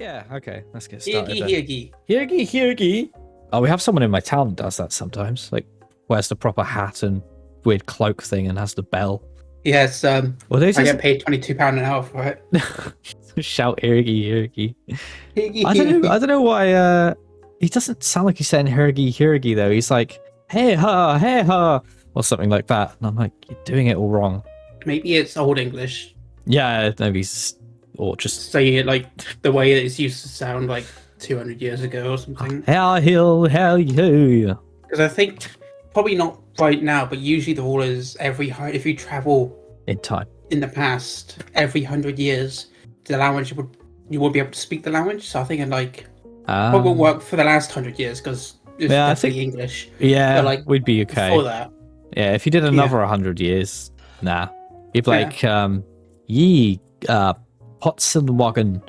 Yeah, okay, let's get started Hirgi, then. Hirgi. Hirgi, Hirgi. Oh, we have someone in my town that does that sometimes. Like, wears the proper hat and weird cloak thing and has the bell. Yes, Well, they I get just paid £22 an hour for it. shout Hirgi, Hirgi. Hirgi, I Hirgi. don't know why, he doesn't sound like he's saying Hirgi, Hirgi, though. He's like, hey ha, or something like that. And I'm like, you're doing it all wrong. Maybe it's Old English. Yeah, maybe he's, or just, Saying it like the way that it's used to sound like 200 years ago or something. hell, hell, you. Because I think, probably not right now, but usually the rule is if you travel In time. in the past, every 100 years, the language you won't be able to speak the language. So I think probably won't work for the last 100 years because it's Yeah, I definitely think, English. But yeah, like we'd be before okay. that, Yeah, if you did yeah, another 100 years, nah. You'd be yeah. like, ye, pots and wagon,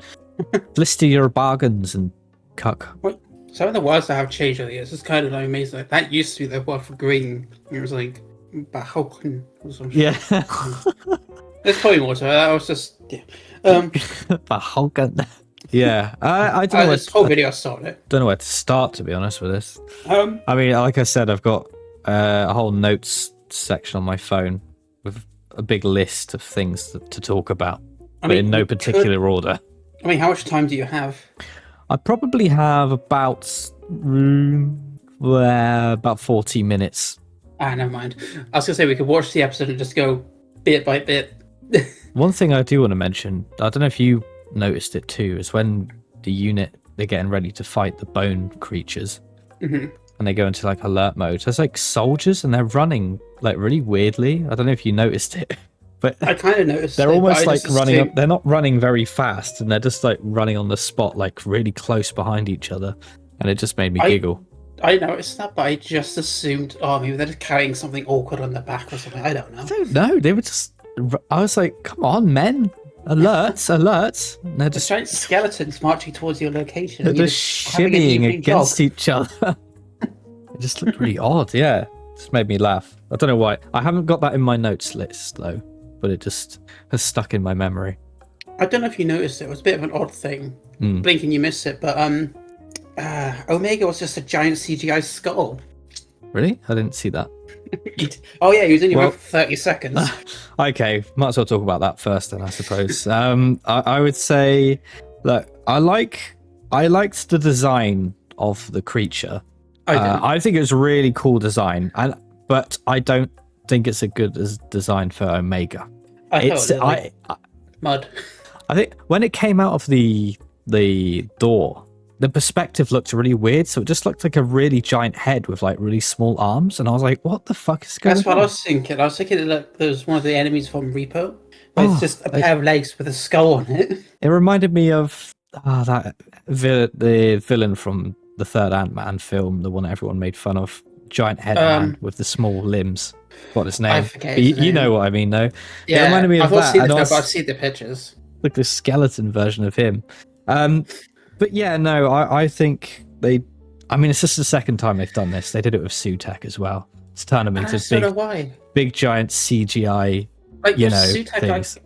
blister your bargains and cuck. What? Some of the words that have changed over the years. It's kind of like amazing. Like, that used to be the word for green. It was like Bahoken or some Yeah. shit. There's probably more to it. That was just yeah. Bahoken. Yeah, I don't know This whole video started. don't know where to start, to be honest with this. Um, I mean, like I said, I've got a whole notes section on my phone with a big list of things to talk about, but in no particular order. I mean, how much time do you have? I probably have about 40 minutes. Ah, never mind. I was gonna say we could watch the episode and just go bit by bit. One thing I do want to mention, I don't know if you noticed it too, is when the unit, they're getting ready to fight the bone creatures, Mm-hmm. and they go into like alert mode. There's like soldiers and they're running like really weirdly. I don't know if you noticed it, but I kind of noticed. they're almost like running assumed... up. They're not running very fast, and they're just like running on the spot, like really close behind each other, and it just made me giggle. I noticed that, but I just assumed, oh, maybe they're just carrying something awkward on their back or something. I don't know. I don't know. They were just. I was like, come on, men. Alerts, alerts. And they're just giant skeletons marching towards your location. They're just shimmying against each other. It just looked really odd, yeah. It just made me laugh. I don't know why. I haven't got that in my notes list, though, but it just has stuck in my memory. I don't know if you noticed it. It was a bit of an odd thing. Blink and you miss it, but Omega was just a giant CGI skull. Really? I didn't see that. Oh yeah, he was in your mouth for 30 seconds. Okay, might as well talk about that first then, I suppose. I would say, look, I liked the design of the creature. I think it was a really cool design, but I don't think it's a good design for Omega. Mud. I think when it came out of the door, the perspective looked really weird, so it just looked like a really giant head with like really small arms, and I was like, what the fuck is going on? That's what I was thinking. I was thinking it was one of the enemies from Repo, but it's just a pair of legs with a skull on it. It reminded me of the villain from the third Ant-Man film, the one everyone made fun of, giant head man with the small limbs. What his name? I forget his name. You know what I mean, though. Yeah, it reminded me of that. I've seen the pictures. Like the skeleton version of him. But yeah, no, I think I mean, it's just the second time they've done this. They did it with Sutek as well. It's turned them into big giant CGI, like, Sutek, things.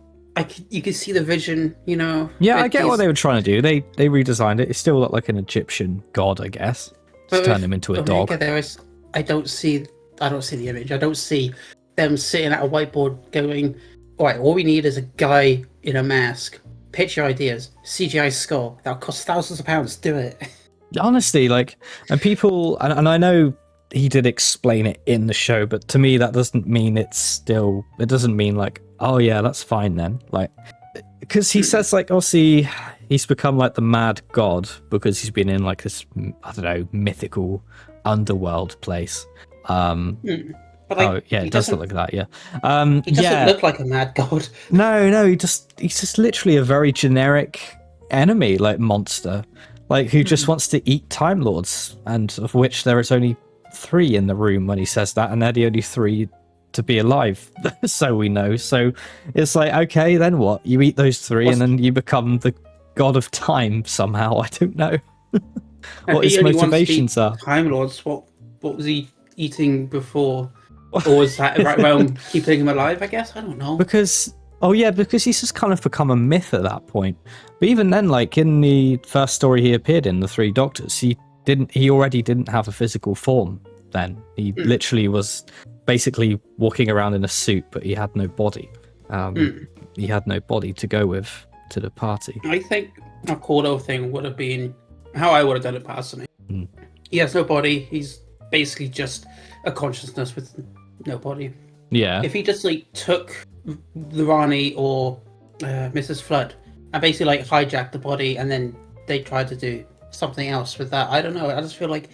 You can see the vision, Yeah, I get what they were trying to do. They redesigned it. It still looked like an Egyptian god, I guess. Just turned him into a dog. I don't see the image. I don't see them sitting at a whiteboard going, all right, all we need is a guy in a mask. Pitch your ideas. CGI skull. That'll cost thousands of pounds. Do it. Honestly, and people, and I know he did explain it in the show, but to me that doesn't mean it doesn't mean like, oh yeah, that's fine then. Like, because he says like, oh, see, he's become like the mad god because he's been in like this, I don't know, mythical underworld place. But like, oh yeah, it does look like that. Yeah, he doesn't look like a mad god. No, he's just literally a very generic enemy, like monster, like who just wants to eat Time Lords, and of which there is only 3 in the room when he says that, and they're the only 3 to be alive, so we know. So it's like, okay, then what? You eat those 3, and then you become the god of time somehow. I don't know what his motivations are. Time Lords. What was he eating before? Or was that right around keeping him alive, I guess? I don't know. Because Oh yeah, because he's just kind of become a myth at that point. But even then, like in the first story he appeared in, The Three Doctors, he already didn't have a physical form then. He literally was basically walking around in a suit, but he had no body. He had no body to go with to the party. I think a Cordo thing would have been how I would have done it personally. He has no body. He's basically just a consciousness with no body. Yeah. If he just like took the Rani or Mrs. Flood and basically like hijacked the body, and then they tried to do something else with that, I don't know. I just feel like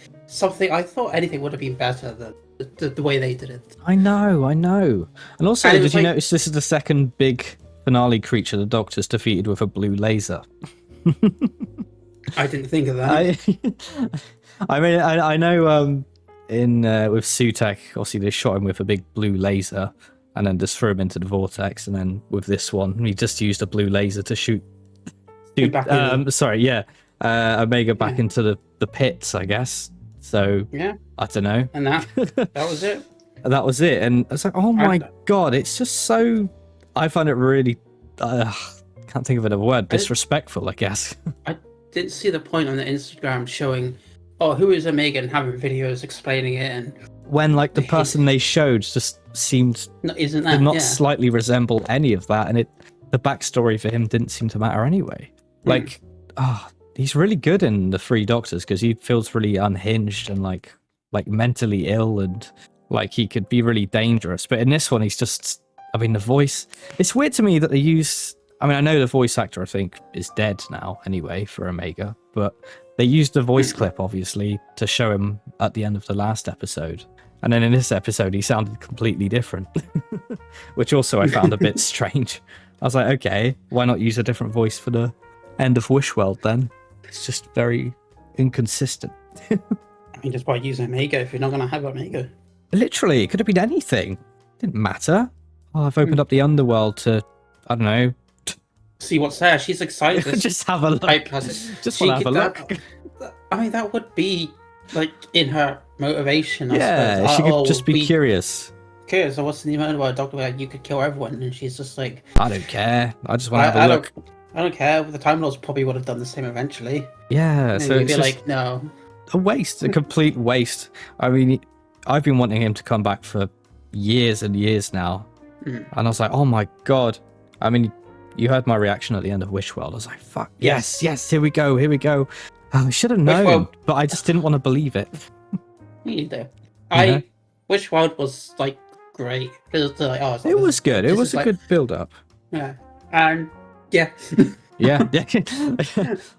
I thought anything would have been better than the way they did it. I know. And also, And it did was you like- notice this is the second big finale creature the Doctor's defeated with a blue laser? I didn't think of that. I mean, I know in with Sutek, obviously they shot him with a big blue laser and then just threw him into the vortex, and then with this one, he just used a blue laser to shoot Back in. Omega back into the pits, I guess. So Yeah, I don't know. and that was it. That was it, and I was like, oh my god, it's just so. I find it really. Can't think of another word. Disrespectful, I guess. I didn't see the point on the Instagram showing, oh, who is Omega, and having videos explaining it, and When like the person they showed just seemed isn't did that not yeah. slightly resemble any of that, and the backstory for him didn't seem to matter anyway. Like, he's really good in The Three Doctors because he feels really unhinged and like mentally ill, and like he could be really dangerous. But in this one, he's just. I mean, the voice. It's weird to me that they use. I mean, I know the voice actor, I think, is dead now anyway for Omega, but they used the voice clip, obviously, to show him at the end of the last episode. And then in this episode, he sounded completely different, which also I found a bit strange. I was like, okay, why not use a different voice for the end of Wishworld then? It's just very inconsistent. I mean, just by using Omega if you're not going to have Omega. Literally, it could have been anything. Didn't matter. Oh, I've opened up the underworld to, I don't know, See what's there. She's excited. just have a look. Just want to have a look. I mean, that would be like in her motivation. I Yeah, suppose. she could just be curious. Curious. So what's in the underworld? Doctor, like, you could kill everyone, and she's just like, I don't care. I just want to have a look. I don't care. The Time Lords probably would have done the same eventually. Yeah, so you'd it's be just like, no. a waste, a complete waste. I mean, I've been wanting him to come back for years and years now, and I was like, oh my god. I mean, you heard my reaction at the end of Wishworld. I was like, fuck, yes, here we go. I should have known, but I just didn't want to believe it. Me neither. Wishworld was like great. It was like, it was good. It was a good build up. Yeah, and yeah. Yeah.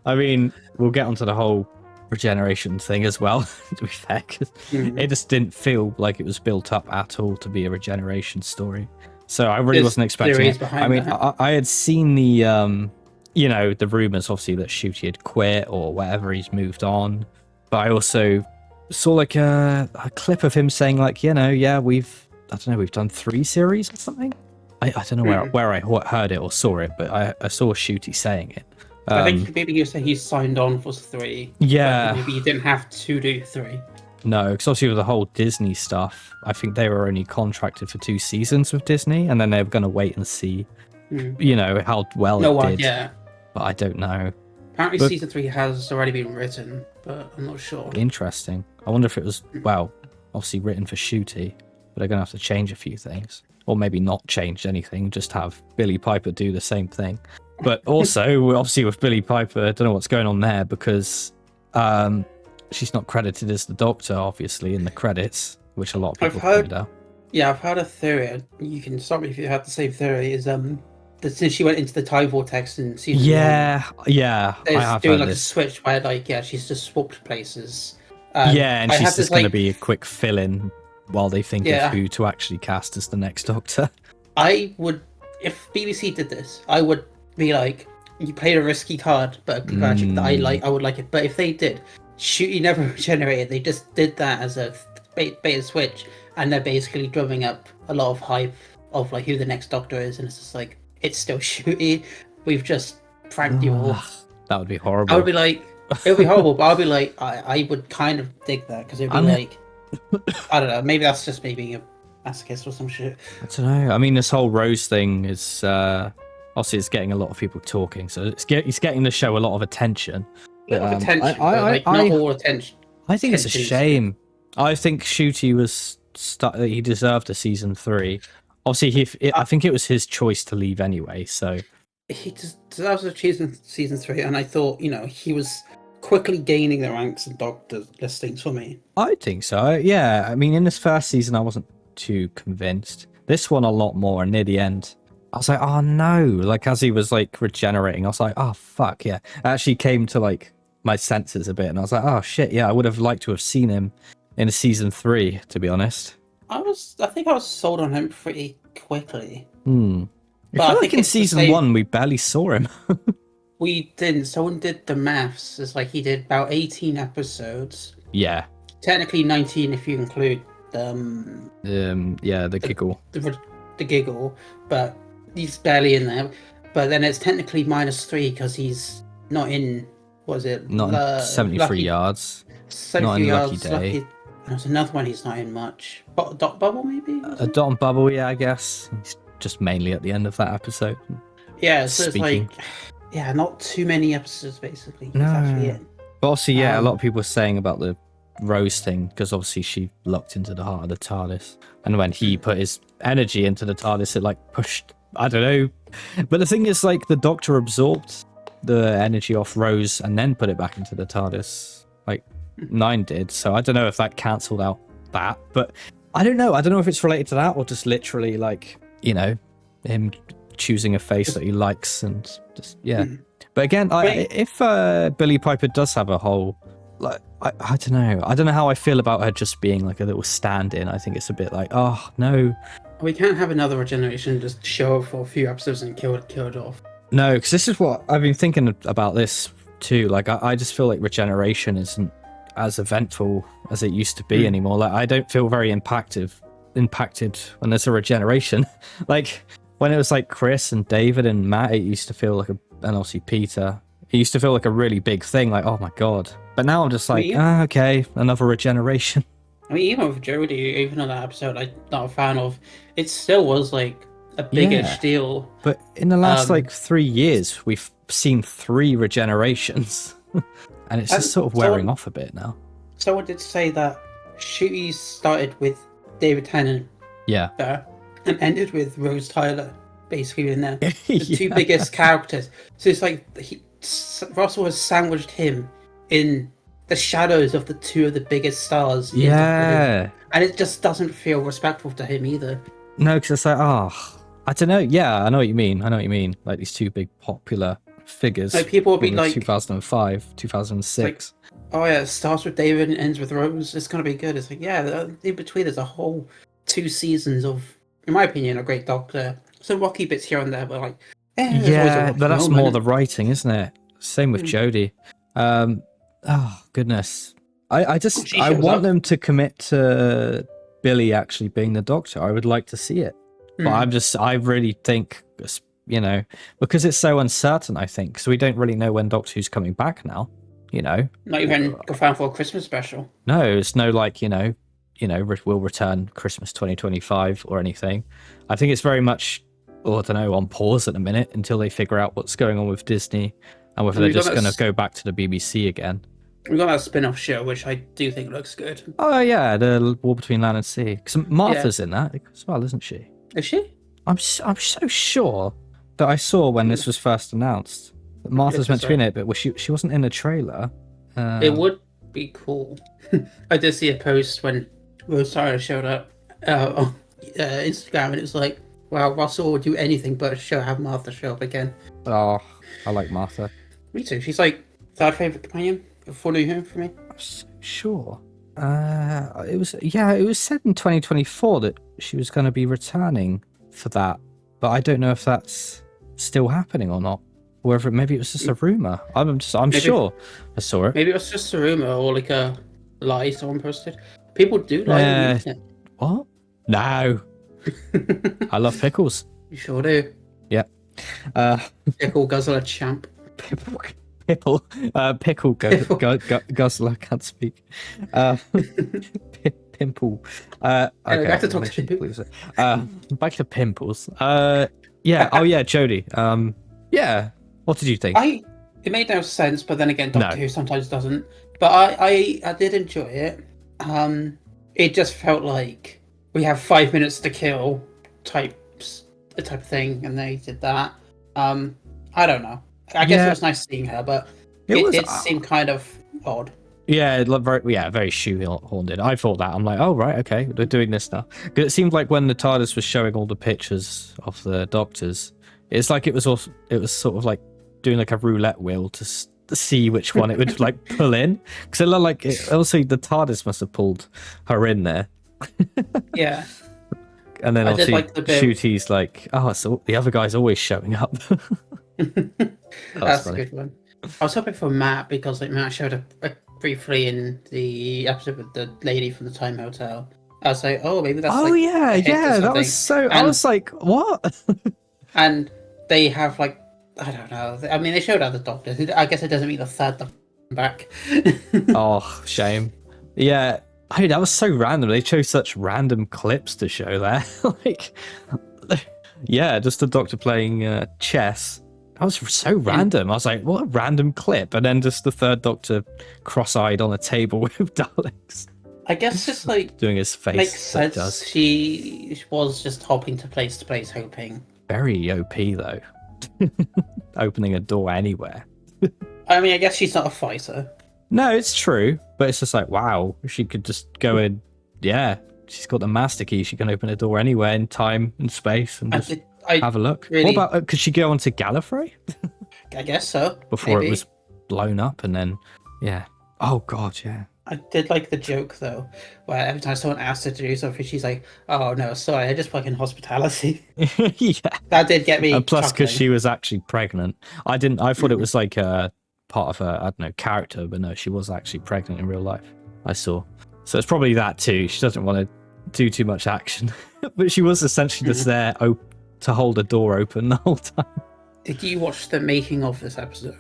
I mean, we'll get onto the whole regeneration thing as well, to be fair, because it just didn't feel like it was built up at all to be a regeneration story. So I really wasn't expecting it. I mean, I had seen the, the rumors, obviously, that Ncuti had quit or whatever, he's moved on. But I also saw like a clip of him saying like, we've done 3 series or something. I don't know where I heard it or saw it, but I saw Ncuti saying it. I think maybe you said he signed on for 3. Yeah. Maybe you didn't have to do 3. No, because obviously with the whole Disney stuff, I think they were only contracted for 2 seasons with Disney, and then they were going to wait and see, how well it did. Yeah. But I don't know. Apparently season 3 has already been written, but I'm not sure. Interesting. I wonder if it was, obviously written for Ncuti, but they're going to have to change a few things. Or maybe not change anything, just have Billie Piper do the same thing. But also, obviously with Billie Piper, I don't know what's going on there, because she's not credited as the Doctor, obviously, in the credits, which a lot of people pointed out. Yeah, I've heard a theory. You can stop me if you have the same theory. Is that since she went into the time vortex in season 1, I doing like a switch where she's just swapped places. And she's just going to be a quick fill-in while they think of who to actually cast as the next Doctor. I would, if BBC did this, I would be like, you played a risky card, but I would like it. But if they did, Ncuti never regenerated. They just did that as a bait and switch, and they're basically drumming up a lot of hype of like who the next Doctor is, and it's just like, it's still Ncuti. We've just pranked you all. That would be horrible. I would be like, it would be horrible, but I'd be like, I would kind of dig that, because it'd be like, I don't know, maybe that's just me being masochist or some shit. I don't know. I mean, this whole Rose thing is obviously it's getting a lot of people talking, so it's getting the show a lot of attention. A lot of attention, I, but I, like not I, all attention. I think it's a Attention is good. shame. I think Ncuti he deserved a season 3. Obviously, I think it was his choice to leave anyway. So He just deserves a season 3, and I thought, he was quickly gaining the ranks and doctor listings for me. I think so. Yeah. I mean, in this first season, I wasn't too convinced. This one a lot more. And near the end, I was like, oh no! Like as he was like regenerating, I was like, oh fuck yeah! I actually came to like my senses a bit, and I was like, oh shit, yeah! I would have liked to have seen him in a season 3, to be honest. I think I was sold on him pretty quickly. I But feel I like think in it's the season same- 1 we barely saw him. We didn't. Someone did the maths. It's like he did about 18 episodes. Yeah. Technically 19 if you include Yeah, the giggle. the giggle, but he's barely in there. But then it's technically -3 because he's not in. What is it? Not in 73 yards. 73 not in yards. Lucky Day. Lucky. There's another one he's not in much. Dot Bubble maybe. A dot and bubble, yeah, I guess. He's just mainly at the end of that episode. Yeah, so Speaking. it's like, yeah, not too many episodes basically. He's No. actually in. But also, yeah, a lot Um, of people were saying about the Rose thing because obviously she looked into the heart of the TARDIS, and when he put his energy into the TARDIS, it like pushed. I don't know, but the thing is, like the Doctor absorbed the energy off Rose and then put it back into the TARDIS, like 9 did. So I don't know if that cancelled out that, but I don't know. I don't know if it's related to that or just literally like him choosing a face that he likes and just But again, if Billie Piper does have a whole, like, I don't know. I don't know how I feel about her just being like a little stand-in. I think it's a bit like, oh no, We can't have another regeneration just show up for a few episodes and kill it off. no, because this is what I've been thinking about this too. Like, I just feel like regeneration isn't as eventful as it used to be anymore. Like, I don't feel very impacted when there's a regeneration. Like when it was like Chris and David and Matt, it used to feel like and obviously Peter. It used to feel like a really big thing. Like, oh my god. But now I'm just like, okay, another regeneration. I mean, even with Jodie, even on that episode, I'm not a fan of. It still was like a big-ish deal. But in the last like 3 years, we've seen 3 regenerations, and it's just sort of wearing off a bit now. Someone did say that Ncuti started with David Tennant, there, and ended with Rose Tyler, basically in there, the 2 biggest characters. So it's like Russell has sandwiched him in the shadows of the 2 of the biggest stars. Yeah. And it just doesn't feel respectful to him either. No, because it's like, I don't know. Yeah, I know what you mean. Like these 2 big popular figures. Like people will be from like 2005, 2006. Like, oh yeah, it starts with David and ends with Rose. It's gonna be good. It's like, yeah, in between there's a whole 2 seasons of, in my opinion, a great Doctor. Some rocky bits here and there, but like, but that's more the writing, isn't it? Same with Jodie. Oh goodness, I want them to commit to Billy actually being the Doctor. I would like to see it, but I really think, because it's so uncertain. I think so we don't really know when Doctor Who's coming back now. Not even confirmed for a Christmas special. No, it's no like we'll return Christmas 2025 or anything. I think it's very much, I don't know, on pause at the minute until they figure out what's going on with Disney and whether they're just going to go back to the BBC again. We got that spin-off show, which I do think looks good. Oh yeah, the War Between Land and Sea. Because Martha's in that as well, isn't she? Is she? I'm so sure that I saw when this was first announced that Martha's meant to be in it, but she wasn't in the trailer. It would be cool. I did see a post when Rose Tyler showed up on Instagram, and it was like, wow, Russell would do anything but have Martha show up again. Oh, I like Martha. Me too. She's like 3rd favourite companion before New Who for me. I'm so sure. It was said in 2024 that she was going to be returning for that, but I don't know if that's still happening or not. Or whether maybe it was just a rumor. I'm sure I saw it. Maybe it was just a rumor or like a lie someone posted. People do lie on the internet. What? No. I love pickles. You sure do. Yeah. Pickle guzzler champ. Pickle guzzler, can't speak. pimple. Anyway, back Okay, to we Doctor should Who. please. Back to pimples. Yeah. Oh yeah, Jodie. Yeah. What did you think? It made no sense, but then again, No. Doctor Who sometimes doesn't. But I did enjoy it. It just felt like we have 5 minutes to kill type the type of thing, and they did that. I don't know. I guess it Yeah, was nice seeing her, but it it was. did seem kind of odd. Yeah, it looked very shoehorned. I thought that. I'm like, oh right, okay, they're doing this now. Because it seemed like when the TARDIS was showing all the pictures of the doctors, it's like it was sort of like doing like a roulette wheel to see which one it would like pull in. Because it looked like obviously the TARDIS must have pulled her in there, Yeah, and then I did obviously like the bit. Shooty's like, oh, so the other guy's always showing up. That was That's a funny. good one. I was hoping for Matt because like Matt showed up briefly in the episode with the lady from the Time Hotel. I was like, oh, maybe that's Oh like yeah, a hint or yeah, that was something. so. I And was like, what? and they have like I don't know. I mean, they showed other doctors. I guess it doesn't mean the third doctor back. Oh, shame. Yeah. Hey, that was so random. They chose such random clips to show there. Like, yeah, just the doctor playing chess. That was so random. I was like, what a random clip. And then just the third doctor cross-eyed on a table with Daleks. I guess just like Doing his face. makes That sense. does. She was just hopping to place, hoping. Very OP, though. Opening a door anywhere. I mean, I guess she's not a fighter. No, it's true. But it's just like, wow, she could just go in. Yeah, she's got the master key. She can open a door anywhere in time and space and just have a look. Really, What about, could she go onto Gallifrey I guess so. before Maybe. it was blown up and then, yeah. Oh, God, yeah. I did like the joke though, where every time someone asks her to do something, she's like, "Oh no, sorry, I just work in hospitality." Yeah. That did get me. And plus, because chuckling. she was actually pregnant. I thought it was like a part of her, I don't know, character, but no, she was actually pregnant in real life. I saw. So it's probably that too. She doesn't want to do too much action. But she was essentially just there to hold a door open the whole time. Did you watch the making of this episode?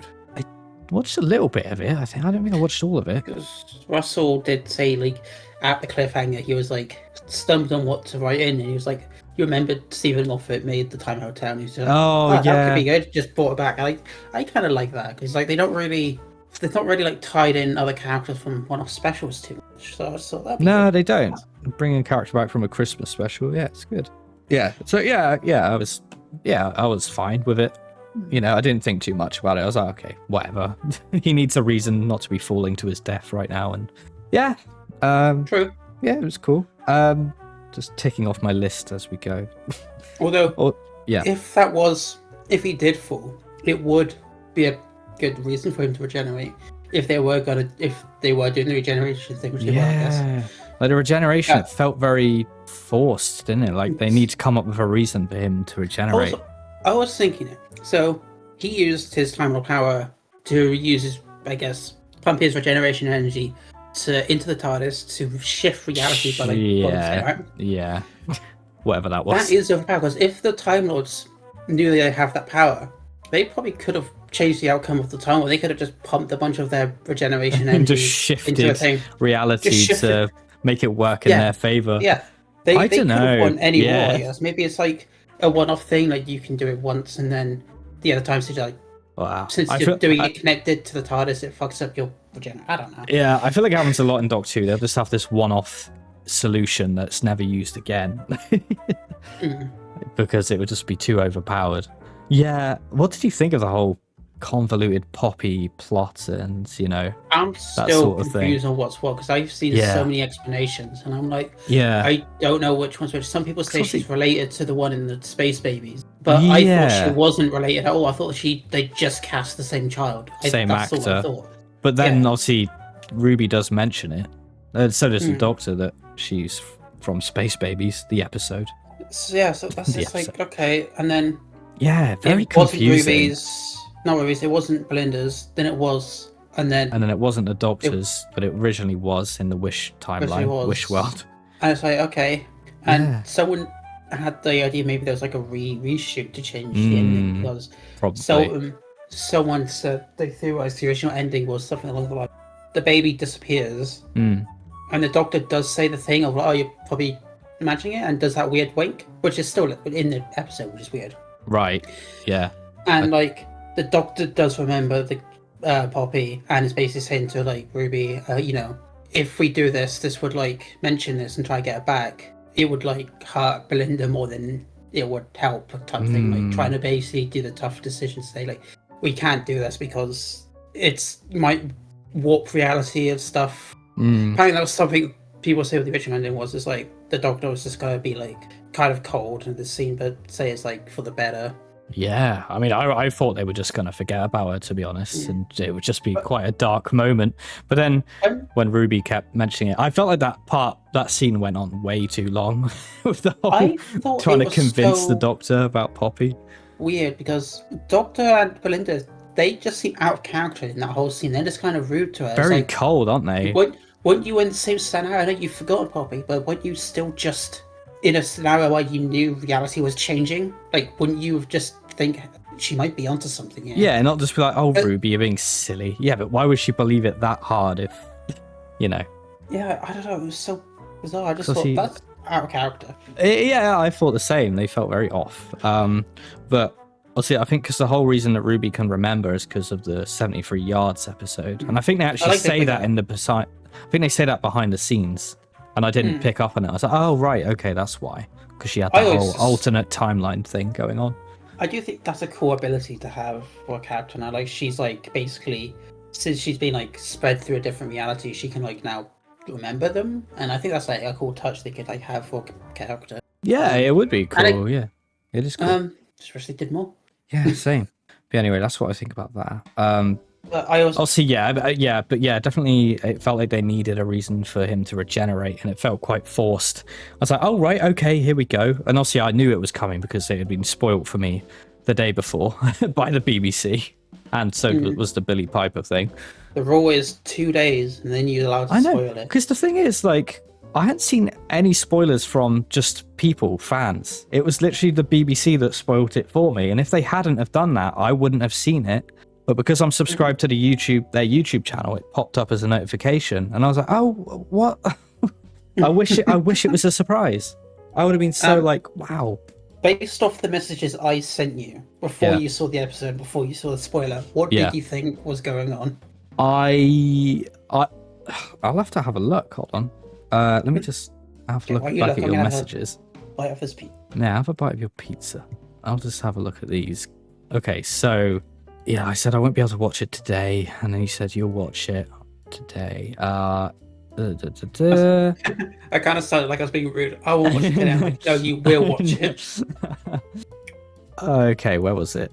Watched a little bit of it. I don't think I watched all of it. Because Russell did say, like, at the cliffhanger, he was like stumped on what to write in, and he was like, "You remembered Stephen Moffat made the Time Hotel?" And he was like, Oh, that yeah. could be good." Just brought it back. I kind of like that because like they're not really like tied in other characters from one-off specials too much. So I just thought that'd be No, good. they don't. Bringing a character back from a Christmas special. Yeah, it's good. Yeah. So yeah, I was fine with it. You know, I didn't think too much about it. I was like, okay, whatever. He needs a reason not to be falling to his death right now, and yeah, True. yeah, it was cool. Just ticking off my list as we go. Although, Yeah, if he did fall, it would be a good reason for him to regenerate. If they were doing the regeneration thing, which they were, I guess. yeah. Like the regeneration, Yeah. it felt very forced, didn't it? Like they need to come up with a reason for him to regenerate. Also, I was thinking it. So he used his Time Lord power to use his, I guess, pump his regeneration energy into the TARDIS to shift reality by like one day, right? Yeah. Whatever that was. That is overpowered because if the Time Lords knew they have that power, they probably could have changed the outcome of the Time Lord. They could have just pumped a bunch of their regeneration And energy just shifted into a thing. reality Just shifted. to make it work in their favor. Yeah, I they don't could have know. won any war. Yeah. I guess maybe it's like a one-off thing. Like you can do it once, and then the other times it's like Wow. since you're doing it connected to the TARDIS, it fucks up your regeneration. I don't know. Yeah, I feel like it happens a lot in Doc 2. They'll just have this one-off solution that's never used again. Because it would just be too overpowered. Yeah, what did you think of the whole convoluted Poppy plot and, you know, I'm that still sort of thing? confused on what's what because I've seen Yeah. so many explanations, and I'm like, Yeah. I don't know which one's which. Some people say Because she's related to the one in the Space Babies, but I thought Yeah. she wasn't related at all. I thought they just cast the same child. Same That's all I actor. thought. But then Yeah. obviously Ruby does mention it. So does the Mm. Doctor, that she's from Space Babies, the episode. So, yeah, so that's The just like episode. okay, and then Yeah, very it wasn't confusing. Ruby's, not Ruby's. It wasn't Belinda's. Then it was, and then And then it wasn't the Doctor's, but it originally was in the Wish timeline, was. Wish world. and it's like okay, and Yeah. someone had the idea maybe there was like a reshoot to change the ending because Probably. someone said they theorized the original ending was something along the line: the baby disappears, Mm. And the Doctor does say the thing of, "Oh, you're probably imagining it," and does that weird wink, which is still in the episode, which is weird. Right. Yeah. And like the Doctor does remember the Poppy, and is basically saying to like Ruby, if we do this, this would like mention this and try to get it back. It would like hurt Belinda more than it would help, type thing. Like trying to basically do the tough decision, say like we can't do this because it's might warp reality of stuff. Apparently, that was something people say with the original ending was it's like the Doctor was just gonna be like kind of cold in the scene, but say it's like for the better. Yeah, I mean, I thought they were just going to forget about her, to be honest, and it would just be quite a dark moment. But then when Ruby kept mentioning it, I felt like that scene went on way too long with the whole trying to convince the Doctor about Poppy. Weird, because Doctor and Belinda, they just seem out of character in that whole scene. They're just kind of rude to her. Very cold, aren't they? Weren't you in the same scenario? I know you've forgotten Poppy, but weren't you still just in a scenario where you knew reality was changing? Like, wouldn't you just think she might be onto something here? Yeah, not just be like, "Oh, Ruby, you're being silly." Yeah, but why would she believe it that hard if, Yeah, I don't know. It was so bizarre. I just thought that's out of character. Yeah, I thought the same. They felt very off. But obviously, I think because the whole reason that Ruby can remember is because of the 73 yards episode, and I think they actually say that in the beside. I think they say that behind the scenes, and I didn't pick up on it. I was like, "Oh, right, okay, that's why," because she had the whole alternate timeline thing going on. I do think that's a cool ability to have for a character now. Like, she's like basically, since she's been like spread through a different reality, she can like now remember them, and I think that's like a cool touch they could like have for a character. Yeah, it would be cool. Yeah, it is cool. Just wish they did more. Yeah, same. But anyway, that's what I think about that. But I also definitely it felt like they needed a reason for him to regenerate, and it felt quite forced. I was like, "Oh right, okay, here we go." And obviously, I knew it was coming because it had been spoilt for me the day before by the BBC, and so was the Billie Piper thing. The rule is 2 days, and then you're allowed to spoil it. Because the thing is, like, I hadn't seen any spoilers from just people, fans. It was literally the BBC that spoiled it for me, and if they hadn't have done that, I wouldn't have seen it. But because I'm subscribed to their YouTube channel, it popped up as a notification, and I was like, "Oh, what?" I wish it was a surprise. I would have been so like, "Wow." Based off the messages I sent you before you saw the episode, before you saw the spoiler, what did you think was going on? I'll have to have a look. Hold on. Let me just have a look back at your messages. Bite of his pizza. Yeah, have a bite of your pizza. I'll just have a look at these. Okay, so yeah, I said I won't be able to watch it today, and then you said you'll watch it today. I kind of sounded like I was being rude. I will watch it today. I'm like, no, you will watch it. Okay, where was it?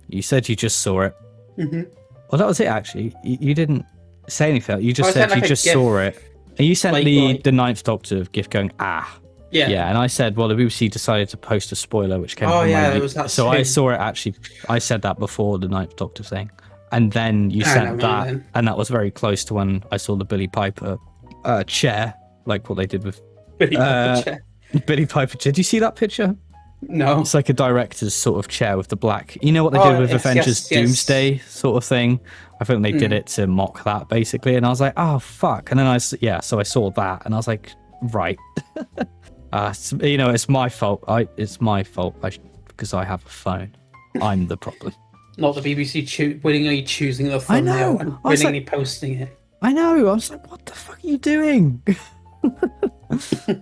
You said you just saw it. Mm-hmm. Well, that was it actually. You didn't say anything. You just said you just saw it. And you sent me the Ninth Doctor gift going, "Ah." Yeah, and I said, well, the BBC decided to post a spoiler, which came from my... it was that So I saw it actually... I said that before the Ninth Doctor thing. And then you sent that, and that was very close to when I saw the Billie Piper chair, like what they did with... Billie Piper chair. Billie Piper chair. Did you see that picture? No. It's like a director's sort of chair with the black... You know what they did with Avengers Doomsday sort of thing? I think they did it to mock that, basically. And I was like, oh, fuck. And then so I saw that, and I was like, right. It's my fault. It's my fault because I have a phone. I'm the problem. Not the BBC willingly choosing the thumbnail and willingly posting it. I know. I was like, what the fuck are you doing?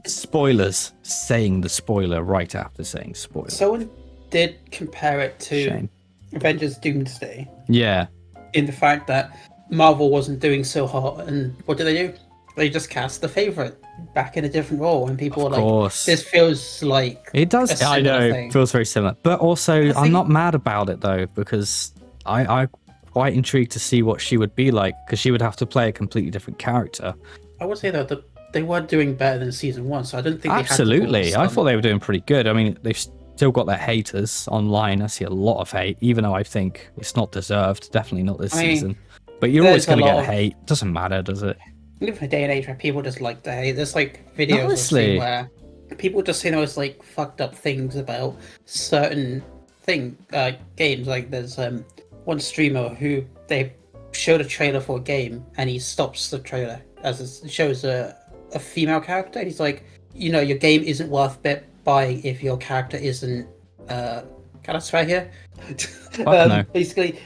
Spoilers. Saying the spoiler right after saying spoiler. Someone did compare it to Avengers Doomsday. Yeah. In the fact that Marvel wasn't doing so hot, and what did they do? They just cast the favorite back in a different role, and people were like, "This feels like it does." I know it feels very similar, but also I'm not mad about it though, because I'm quite intrigued to see what she would be like, because she would have to play a completely different character. I would say though that they were doing better than season 1, so I don't think absolutely. I thought they were doing pretty good. I mean, they've still got their haters online. I see a lot of hate, even though I think it's not deserved. Definitely not this season. But you're always going to get hate. Doesn't matter, does it? We live in a day and age where people just like to hate. There's like videos where people just say those like fucked up things about certain games. Like there's one streamer who they showed a trailer for a game and he stops the trailer shows a female character. And he's like, your game isn't worth buying if your character isn't. Can I swear here? Fuck no. Basically,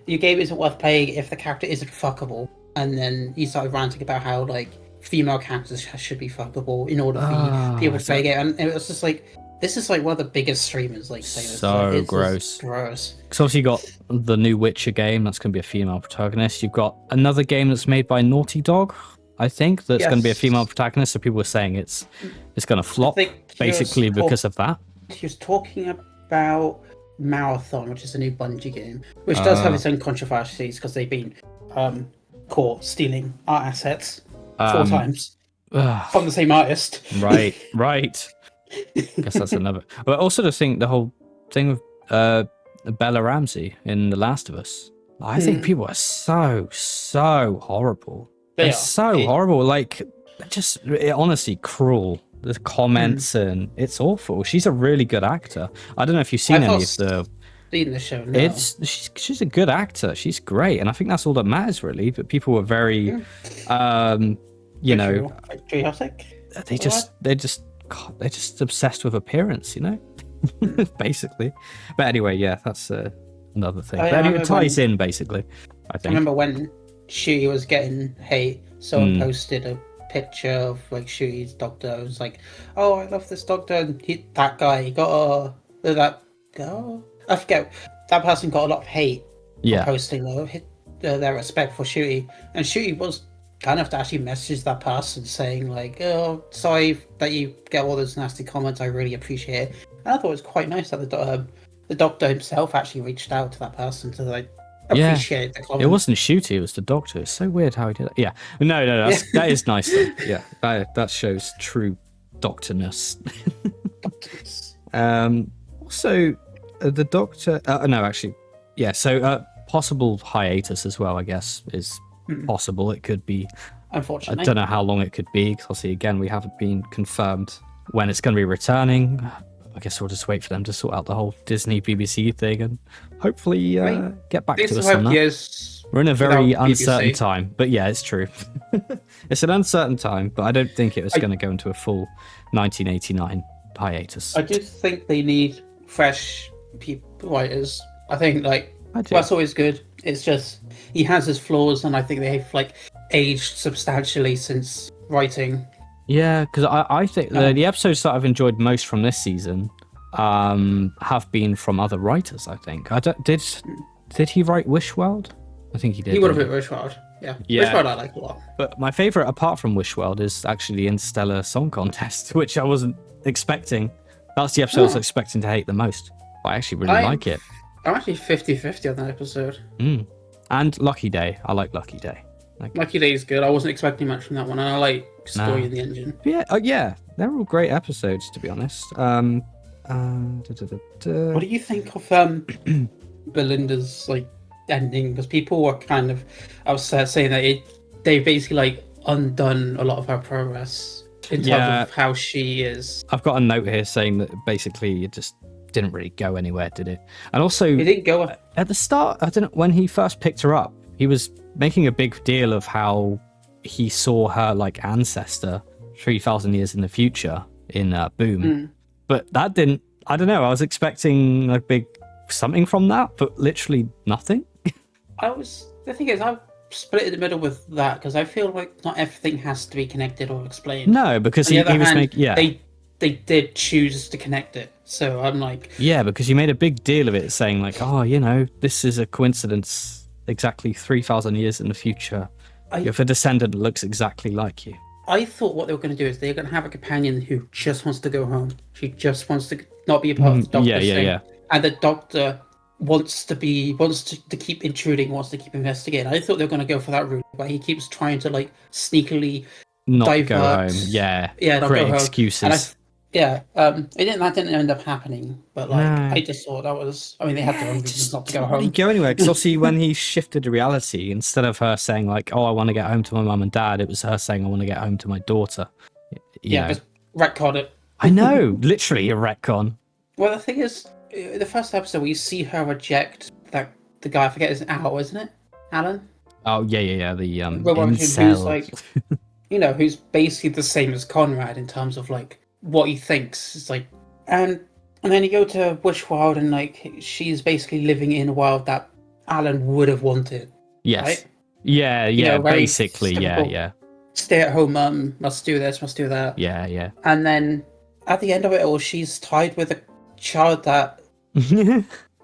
your game isn't worth playing if the character isn't fuckable. And then he started ranting about how like female characters should be fuckable in order for people to play a game. And it was just like, this is like one of the biggest streamers like saying this. So It's gross. gross. Because obviously you got the new Witcher game, that's going to be a female protagonist. You've got another game that's made by Naughty Dog, I think, that's going to be a female protagonist. So people were saying it's going to flop, basically because of that. He was talking about Marathon, which is a new Bungie game, which does have its own controversies because they've been caught stealing art assets 4 times from the same artist. Right. I guess that's another. But also the whole thing with Bella Ramsey in The Last of Us. I think people are so horrible. They're so horrible. Like, just honestly cruel. The comments and it's awful. She's a really good actor. I don't know if you've seen any of the. Seen the show. No. She's a good actor. She's great, and I think that's all that matters really. But people were very, patriotic. They're just obsessed with appearance, basically. But anyway, yeah, that's another thing. But anyway, it ties in basically. I think. I remember when Ncuti was getting hate. Someone posted a picture of like Ncuti doctor. It was like, "Oh, I love this doctor." And that guy got that girl. I forget. That person got a lot of hate. For posting their respect for Ncuti, and Ncuti was kind of to actually message that person saying like, "Oh, sorry that you get all those nasty comments. I really appreciate it." And I thought it was quite nice that the doctor himself actually reached out to that person to like appreciate the comment. It wasn't Ncuti, it was the doctor. It's so weird how he did it. Yeah, no, that is nice though. Yeah, that shows true doctorness. Also, the doctor. No, actually, yeah. So possible hiatus as well. I guess is possible. It could be. Unfortunately, I don't know how long it could be. Because obviously, again, we haven't been confirmed when it's going to be returning. I guess we'll just wait for them to sort out the whole Disney BBC thing and hopefully get back to us on that. We're in a very uncertain time, but yeah, it's true. It's an uncertain time, but I don't think it was going to go into a full 1989 hiatus. I do think they need fresh writers. I think that's always good. It's just he has his flaws, and I think they've aged substantially since writing. Yeah, because I think the episodes that I've enjoyed most from this season have been from other writers. I think did he write Wishworld? I think he did. He would have written Wishworld. Yeah. Wishworld I like a lot. But my favorite, apart from Wishworld, is actually the Interstellar Song Contest, which I wasn't expecting. That's the episode I was expecting to hate the most. But I actually really like it. I'm actually 50-50 on that episode. And Lucky Day. I like Lucky Day. Lucky Day is good. I wasn't expecting much from that one, and I like Story in the Engine. Yeah, they're all great episodes, to be honest. What do you think of Belinda's ending? Because people were kind of upset, saying that they basically undone a lot of her progress in terms of how she is. I've got a note here saying that basically it just didn't really go anywhere, did it? And also, it didn't go at the start. I don't know, when he first picked her up, he was making a big deal of how he saw her ancestor 3,000 years in the future in Boom. But that didn't. I don't know. I was expecting a big something from that, but literally nothing. The thing is, I split in the middle with that because I feel like not everything has to be connected or explained. No, because he was making. They did choose to connect it, so I'm like. Yeah, because you made a big deal of it, saying this is a coincidence. Exactly 3,000 years in the future, if a descendant looks exactly like you. I thought what they were going to do is they're going to have a companion who just wants to go home. She just wants to not be a part of the doctor's thing. Yeah. And the doctor wants to keep intruding, wants to keep investigating. I thought they were going to go for that route, but he keeps trying to sneakily not divert. Go home. Yeah, not create go home. Excuses. That didn't end up happening, but I just thought that was. I mean, they had their own reasons not to go home. Go anywhere because obviously when he shifted the reality, instead of her saying "Oh, I want to get home to my mum and dad," it was her saying "I want to get home to my daughter." Just retcon it. I know, literally a retcon. Well, the thing is, the first episode we see her reject the guy. I forget his Al, isn't it? Alan. Oh yeah. The Robot who's incel. like, who's basically the same as Conrad in terms of like what he thinks. It's like, and and then you go to Witch World, and like she's basically living in a world that Alan would have wanted, Yes. right? Yeah. Very Basically, typical yeah. stay-at-home mum, must do this, must do that, Yeah. and then at the end of it all, she's tied with a child that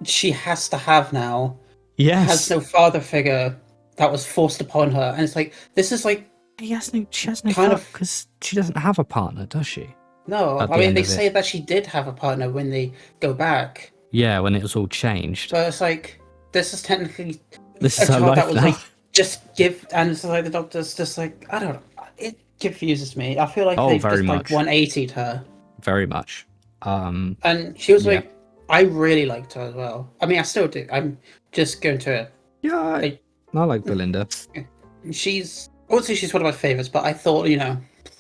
she has to have now, has Yes. no father figure that was forced upon her, and it's like this is like She has no kind fuck of because she doesn't have a partner, does she? no. At I the mean, end they of it. say that she did have a partner when they go back, Yeah, when it was all changed. but it's like this is technically This is a her child that life was now. like just give, and it's like the doctor's just like I don't know. It confuses me. I feel like Oh, they've very just like much. 180'd her, Very much. and she was Yeah. like, I really liked her as well. I mean, I still do. I'm just going to Yeah, like I like Belinda. I would say she's one of my favorites, but I thought,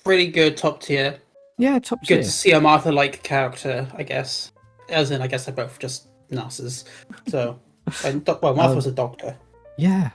pretty good, top tier. Yeah, top Good to tier. see a Martha like character, I guess. As in, I guess they're both just nurses. So, well, Martha was a doctor. Yeah.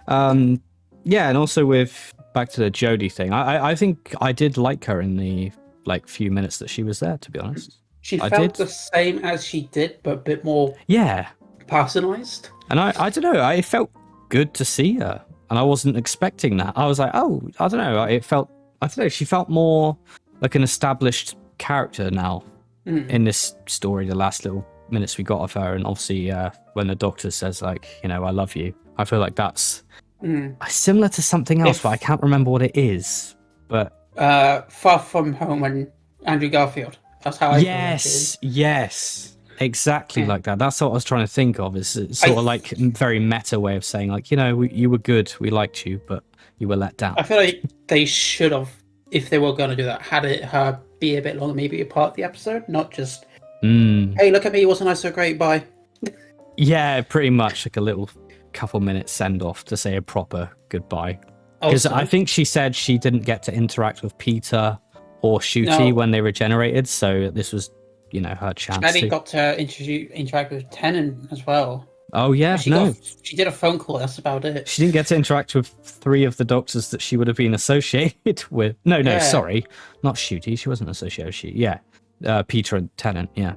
Yeah, and also with back to the Jodie thing, I think I did like her in the like few minutes that she was there, to be honest. She I felt did. the same as she did, but a bit more Yeah. personalized. And I don't know, I felt good to see her. And I wasn't expecting that. I was like, oh, I don't know. I don't know, she felt more like an established character now in this story, the last little minutes we got of her. And obviously, when the doctor says, like, I love you, I feel like that's similar to something else, but I can't remember what it is. But Far From Home and Andrew Garfield. That's how I feel like it is. yes, exactly Yeah. like that. That's what I was trying to think of. Is sort I of like very meta way of saying, like, you were good, we liked you, but you were let down. I feel like they should have, if they were going to do that, had it her be a bit longer, maybe a part of the episode, not just, hey, look at me, wasn't I so great? Bye. Yeah, pretty much like a little couple minutes send off to say a proper goodbye. Because Also, I think she said she didn't get to interact with Peter or Ncuti no, when they regenerated, so this was, her chance Maddie to. got to interact with Tennant as well. Oh yeah, no. She did a phone call. That's about it. She didn't get to interact with 3 of the doctors that she would have been associated with. No, Yeah. sorry. Not Ncuti. She wasn't associated with Yeah. Peter and Tennant, yeah.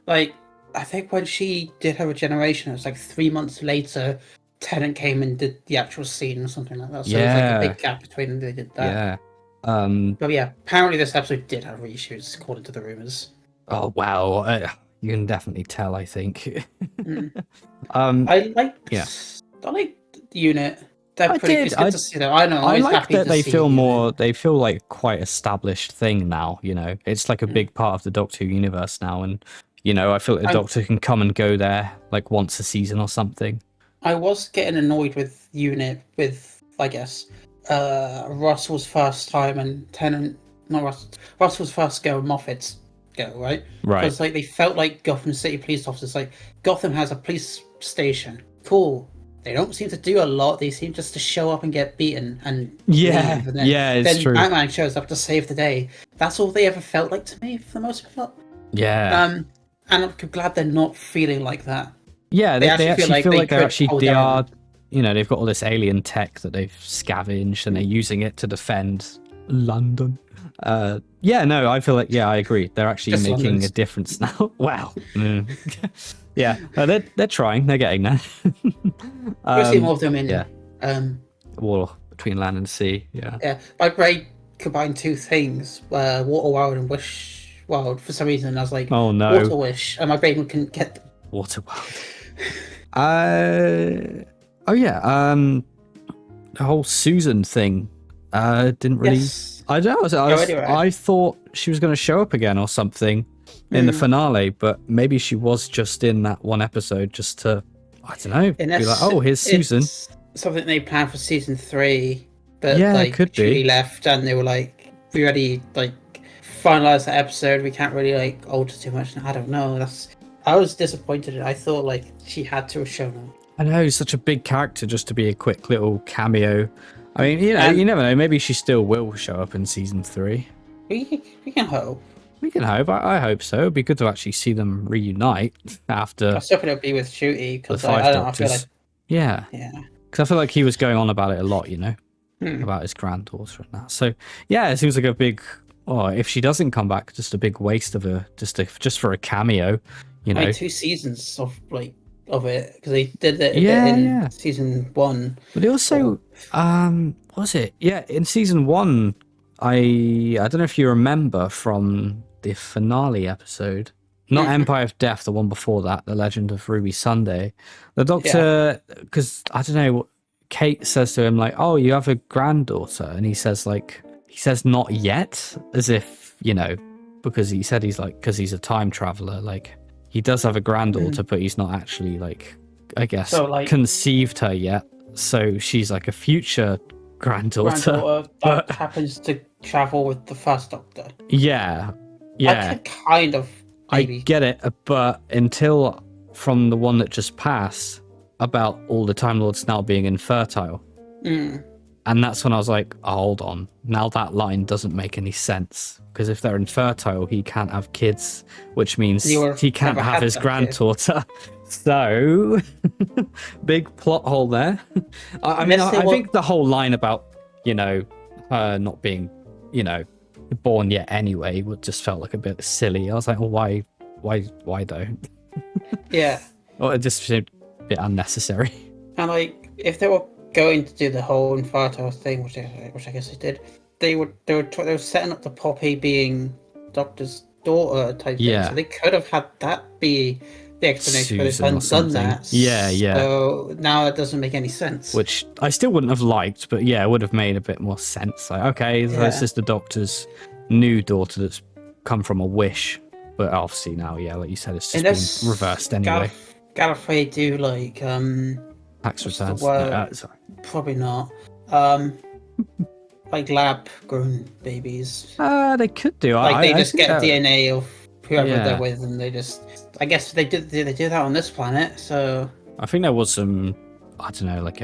Like, I think when she did her regeneration, it was like 3 months later, Tennant came and did the actual scene or something like that. So it was like a big gap between when they did that. Yeah. But yeah, apparently this episode did have reshoots, according to the rumors. Oh, wow. You can definitely tell, I think. I liked Yeah. the unit. They're I pretty. did. It's good to see them. I know. I'm I always like happy that to they see feel Unit. more. They feel like quite established thing now. It's like a big part of the Doctor Who universe now, and I feel like the Doctor can come and go there like once a season or something. I was getting annoyed with Unit with, I guess, Russell's first time and Tennant. Not Russell's first go, Moffat's go, right? Right. Because like they felt like Gotham City police officers. Like Gotham has a police station. Cool. They don't seem to do a lot. They seem just to show up and get beaten and leave. And then, it's true. Batman shows up to save the day. That's all they ever felt like to me for the most part. Yeah. And I'm glad they're not feeling like that. Yeah, they actually feel like they are. They've got all this alien tech that they've scavenged and they're using it to defend London. Yeah, no, I feel like I agree. They're actually Just making London's. a difference now. Wow. Yeah, they're trying. They're getting there. We'll see more of them in war between land and sea. Yeah. Yeah, my brain combined two things: Water World and Wish World. For some reason, I was like, Oh no. Water Wish, and my brain couldn't get them. Water World. Oh yeah. The whole Susan thing. Didn't really. Yes. I don't know. I thought she was going to show up again or something in the finale, but maybe she was just in that one episode just to, I don't know, be like, oh, here's Susan. It's something they planned for season 3, but it could be. Julie left, and they were like, we already finalized the episode. We can't really alter too much. I don't know. I was disappointed. I thought she had to have shown up. I know, such a big character just to be a quick little cameo. I mean, you never know. Maybe she still will show up in season 3. We can hope. We can hope. I hope so. It'd be good to actually see them reunite after. I was hoping it'd be with Ncuti because The 5 I don't know. I feel Doctors. like Yeah. yeah. Because I feel like he was going on about it a lot, Hmm. about his granddaughter and that. So yeah, it seems like a big. Oh, if she doesn't come back, just a big waste of her, just for a cameo, you I know. 2 seasons of it because they did it a bit Yeah, in yeah. season 1. But it Or also, what was it? Yeah, in season 1, I don't know if you remember from the finale episode, not Empire of Death, the one before that, The Legend of Ruby Sunday. The yeah. Doctor, because I don't know, Kate says to him like, "Oh, you have a granddaughter," and he says not yet, as if because he said because he's a time traveler, like he does have a granddaughter, but he's not actually like, I guess, So like conceived her yet. So she's like a future granddaughter. granddaughter that But happens to travel with the first Doctor. yeah, I yeah, could kind of I maybe. get it. But until from the one that just passed about all the Time Lords now being infertile. Mm. And that's when I was like, oh, hold on. Now that line doesn't make any sense. Because if they're infertile, he can't have kids, which means You would have he can't never have had his that kid. granddaughter. So, big plot hole there. I mean, Unless they I were. think the whole line about, her not being, you know, born yet anyway would just felt like a bit silly. I was like, well, why don't? Yeah. Well, it just seemed a bit unnecessary. And like, if they were going to do the whole infertile thing, which I guess they did, they were setting up the Poppy being Doctor's daughter type thing. So Yeah. they could have had that be the explanation, but they've Susan or done something. that. Yeah, yeah. So now it doesn't make any sense. Which I still wouldn't have liked, but yeah, it would have made a bit more sense. Like, okay, this is the Doctor's new daughter that's come from a wish, but obviously now, yeah, like you said, it's just been reversed anyway. Gallifrey do like Tax what's the returns. word? Sorry. Probably not. Um, like lab grown babies. They could do. Like they I just think get that, DNA of whoever they're yeah. with, and they just. I guess they do that on this planet. So I think there was some, I don't know, like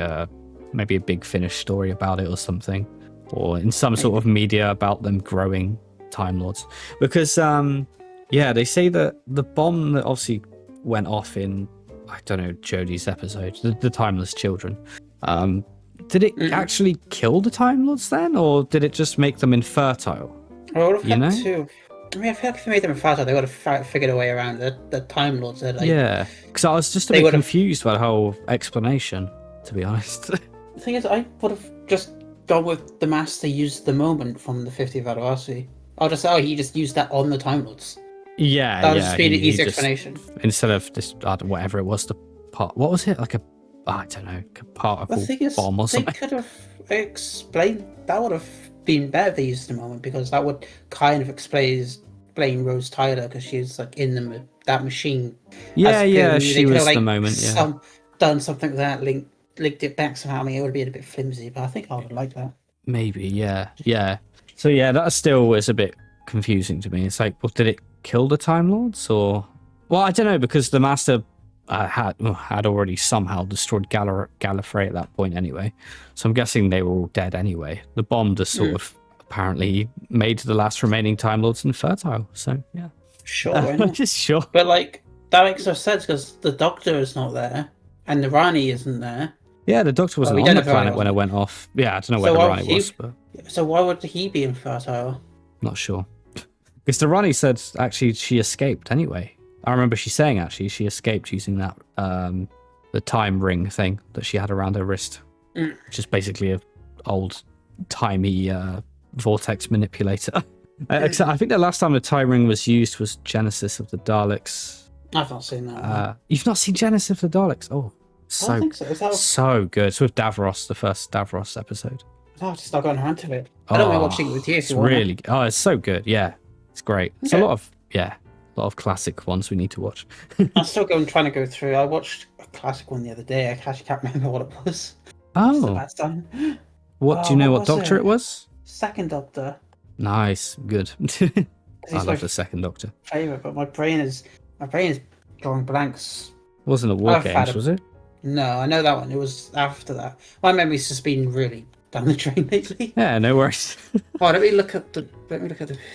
maybe a Big Finish story about it or something, or in some sort of media about them growing Time Lords, because yeah, they say that the bomb that obviously went off in, I don't know, Jodie's episode, the Timeless Children, did it actually kill the Time Lords then, or did it just make them infertile? I would have had to. I mean, I feel like if they made them infertile, they would have figured a way around the Time Lords. Like, yeah, because I was just a bit confused by the whole explanation, to be honest. The thing is, I would have just gone with the Master used the moment from the 50th anniversary. I'll just say, he just used that on the Time Lords. Yeah, that would just be an easy explanation. Instead of this, whatever it was, the part. What was it? Like I don't know, a particle bomb or something. They could have explained. That would have been better if they used the moment, because that would kind of explain Rose Tyler, because she's like in that machine. Yeah, she was the moment. Yeah, Done something with that, linked it back somehow. I mean, it would be a bit flimsy, but I think I would like that. Maybe, yeah. So yeah, that still was a bit confusing to me. It's like, well, did it kill the Time Lords, or? Well, I don't know, because the Master had already somehow destroyed Gallifrey at that point anyway. So I'm guessing they were all dead anyway. The bomb just sort of apparently made the last remaining Time Lords infertile. So yeah, sure, why not? Just sure. But like that makes no sense, because the Doctor is not there and the Rani isn't there. Yeah, the Doctor wasn't on the planet when it went off. Yeah, I don't know where the Rani was, but so why would he be infertile? Not sure. Because the Rani said actually she escaped anyway. I remember she saying actually she escaped using that the time ring thing that she had around her wrist, which is basically a old timey vortex manipulator. Except I think the last time the time ring was used was Genesis of the Daleks. I've not seen that. You've not seen Genesis of the Daleks? Oh, I don't think so. So good. It's with Davros, the first Davros episode. I'll just not going around to it. I don't mind watching it with you. It's really. Oh, it's so good. Yeah, it's great. It's a lot of classic ones we need to watch. I'm still trying to go through. I watched a classic one the other day. I actually can't remember what it was. Oh, the last time. What do you know? What Doctor it was? Second Doctor. Nice, good. I love the Second Doctor. Favorite, but my brain is drawing blanks. It wasn't a War Games, was it? No, I know that one. It was after that. My memory's just been really down the drain lately. Yeah, no worries. Let me look at the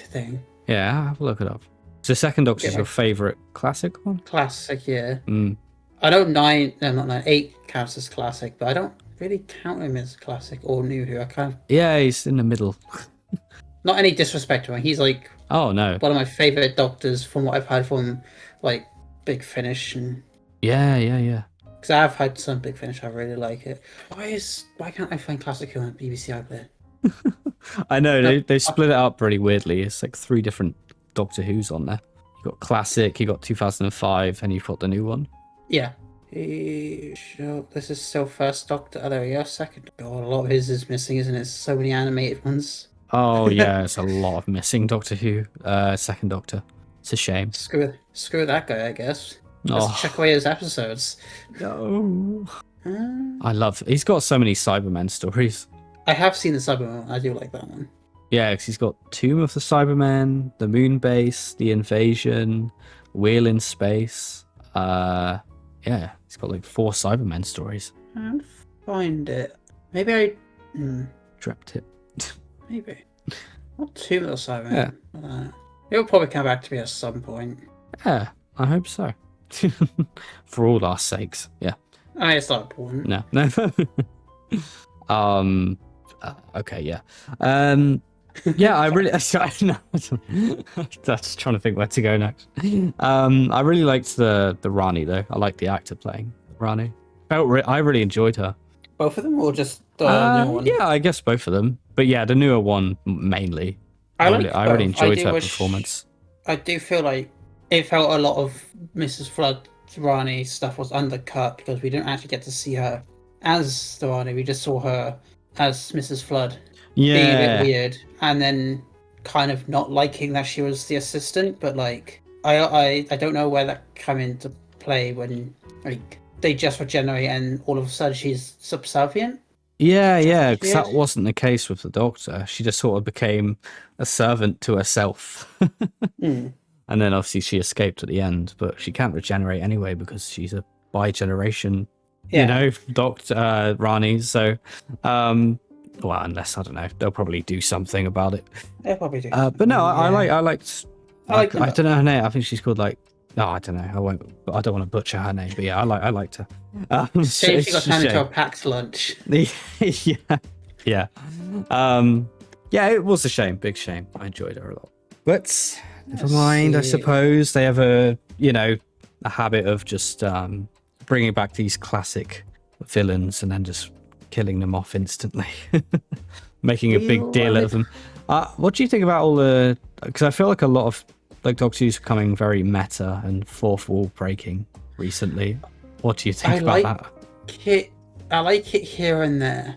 thing. Yeah, I'll look it up. So Second Doctor is your favourite classic one? Classic, yeah. I know 8 counts as classic, but I don't really count him as classic or new Who. I kind of Yeah, he's in the middle. not any disrespect to him. He's like Oh no. one of my favorite Doctors from what I've had from like Big Finish, and Yeah. because I've had some Big Finish, I really like it. Why can't I find classic Who on BBC iPlayer? I know No, they split it up really weirdly. It's like 3 different Doctor Who's on there. You got classic, you got 2005, and you've got the new one. yeah. This is still first Doctor. Oh, there we go. Second. God, a lot of his is missing, isn't it? So many animated ones. Oh yeah, it's a lot of missing Doctor Who. Second Doctor. It's a shame. Screw that guy, I guess. Let's Oh check away his episodes. no. Uh, He's got so many Cybermen stories. I have seen the Cyberman. I do like that one. Yeah, because he's got Tomb of the Cybermen, the Moon Base, the Invasion, Wheel in Space. Yeah, he's got like 4 Cybermen stories. Can't find it. Maybe I. Drept it. Maybe. Not too much Cyberman. It'll probably come back to me at some point. Yeah, I hope so. For all our sakes. Yeah. I mean, it's not important. No. Okay, yeah. Yeah, I really. No, that's trying to think where to go next. I really liked the Rani though. I like the actor playing Rani. I really enjoyed her. Both of them, or just the new one? Yeah, I guess both of them. But yeah, the newer one mainly. I really enjoyed her performance. I do feel like it felt a lot of Mrs. Flood Rani stuff was undercut because we didn't actually get to see her as the Rani. We just saw her as Mrs. Flood. Yeah. Being a bit weird, and then kind of not liking that she was the assistant, but like I don't know where that came into play when like they just regenerate and all of a sudden she's subservient. Yeah, because that wasn't the case with the Doctor. She just sort of became a servant to herself. And then obviously she escaped at the end, but she can't regenerate anyway because she's a bi-generation, Doctor Rani. So, well, unless, I don't know, they'll probably do something about it. They'll probably do. But no, I liked. I don't know her name. I think she's called like. No, I don't know. I don't want to butcher her name, but yeah, I liked her. Shame she got turned into a packed lunch. Yeah. Yeah, it was a shame. Big shame. I enjoyed her a lot. But never mind. I suppose they have a habit of just bringing back these classic villains and then just killing them off instantly, making a big deal out of them. What do you think about all the? Because I feel like a lot of Doctor Who's becoming very meta and fourth wall breaking recently. What do you think about that? I like it here and there.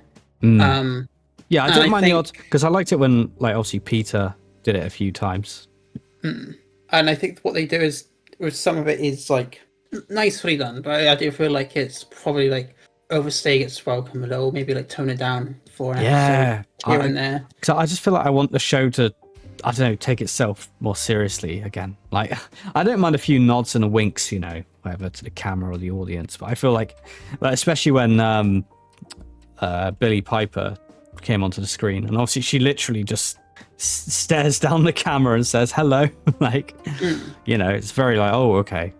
Yeah, I don't mind the odd because I liked it when obviously Peter did it a few times. And I think what they do is with some of it is nicely done, but I do feel like it's probably overstaying its welcome a little, maybe tone it down for an episode here and there. Because I just feel like I want the show to, I don't know, take itself more seriously again. I don't mind a few nods and winks, whatever, to the camera or the audience, but I feel like especially when Billie Piper came onto the screen, and obviously she literally just stares down the camera and says hello. It's very oh, okay.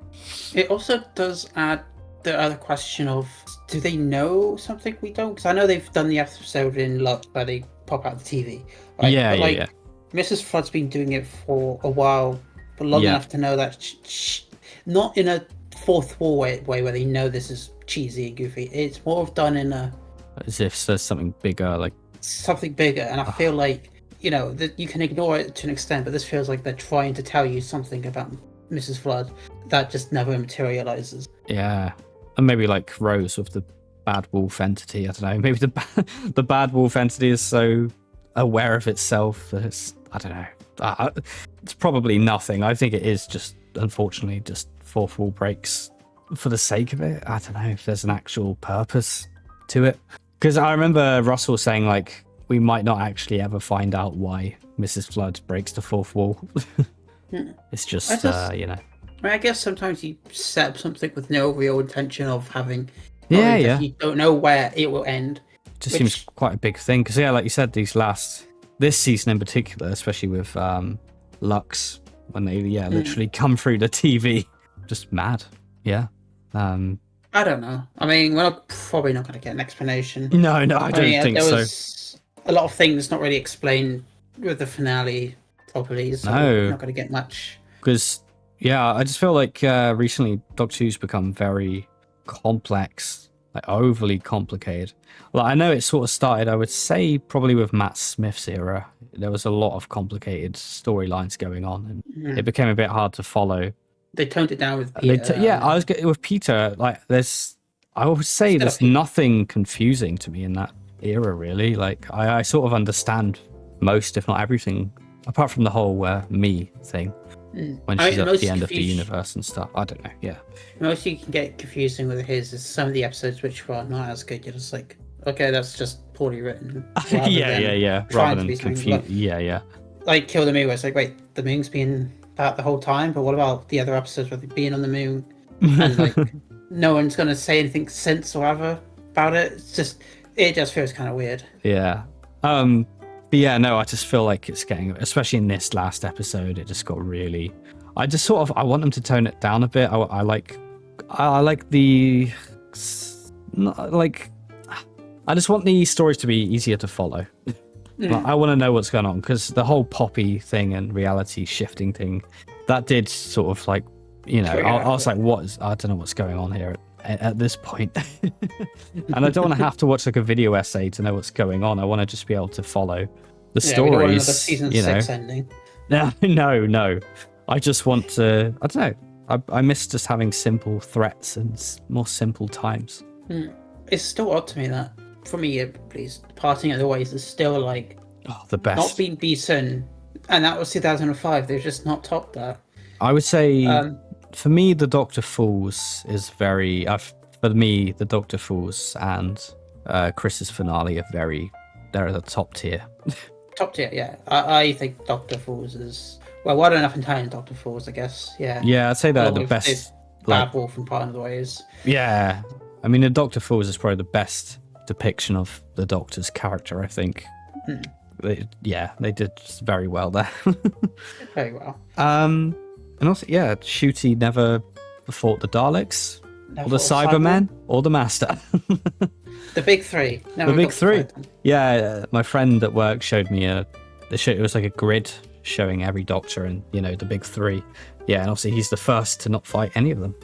It also does add the other question of, do they know something we don't? Because I know they've done the episode in Love where they pop out the TV. Right? Yeah. Mrs. Flood's been doing it for a while, but long enough to know that not in a fourth wall way where they know this is cheesy and goofy. It's more of done in a as if there's something bigger, something bigger. And I feel like that you can ignore it to an extent, but this feels like they're trying to tell you something about Mrs. Flood that just never materializes. Yeah. And maybe Rose with the bad wolf entity. I don't know. Maybe the bad wolf entity is so aware of itself that it's, I don't know. It's probably nothing. I think it is just, unfortunately, just fourth wall breaks for the sake of it. I don't know if there's an actual purpose to it. Because I remember Russell saying we might not actually ever find out why Mrs. Flood breaks the fourth wall. It's just, I guess sometimes you set up something with no real intention of having. Yeah. You don't know where it will end. Just seems quite a big thing because like you said, this season in particular, especially with Lux, when they literally come through the TV, just mad. Yeah. I I don't know. I mean, we're probably not going to get an explanation. No, no, I I don't mean, think there so. was a lot of things not really explained with the finale properly, so we're No, not going to get much. because yeah, I just feel like recently Doctor Who's become very complex, like overly complicated. Like I know it sort of started, I would say, probably with Matt Smith's era. There was a lot of complicated storylines going on, and Mm. it became a bit hard to follow. They toned it down with Peter. Yeah, I was getting with Peter. Like, I would say Still a there's few. nothing confusing to me in that era, really. Like, I sort of understand most, if not everything, apart from the whole me thing when I she's mean, the at the most end of the confusion, universe and stuff. I don't know. Yeah, most you can get confusing with his is some of the episodes which were not as good. You're just like, okay, that's just poorly written, rather than yeah. Rather trying to than be something. confuse. Yeah. Like Kill the Moon, where it's like, wait, the moon's been out the whole time, but what about the other episodes where they've been on the moon and like no one's gonna say anything since or ever about it? It just feels kind of weird. Yeah. But yeah, no, I just feel like it's getting, especially in this last episode, it just got really. I just sort of, I want them to tone it down a bit. I like the, like, I just want the stories to be easier to follow. Like, I want to know what's going on because the whole Poppy thing and reality shifting thing, that did sort of like, I was like, I don't know what's going on here at this point. And I don't want to have to watch like a video essay to know what's going on. I want to just be able to follow the Yeah, we don't want another stories. season 6 ending. No. I just want to, I don't know. I miss just having simple threats and more simple times. It's still odd to me that, for me at least, Parting of the Ways is still like The best. not being beaten, and that was 2005. They've just not topped that. I would say, for me, the Doctor Falls is very. For me, the Doctor Falls and Chris's finale are they're at the top tier. Top tier, yeah. I think Doctor Falls is well enough in time. Doctor Falls, I guess. Yeah. Yeah, I'd say they're Along the with best. Bad Wolf and Parting of the Ways. Yeah, I mean, the Doctor Falls is probably the best depiction of the Doctor's character. I think. They did very well there. Very well. And also, yeah, Ncuti never fought the Daleks, or the Cybermen, or the Master. The big three. The big three. Yeah, my friend at work showed me it was like a grid showing every Doctor and the big three. Yeah, and obviously he's the first to not fight any of them.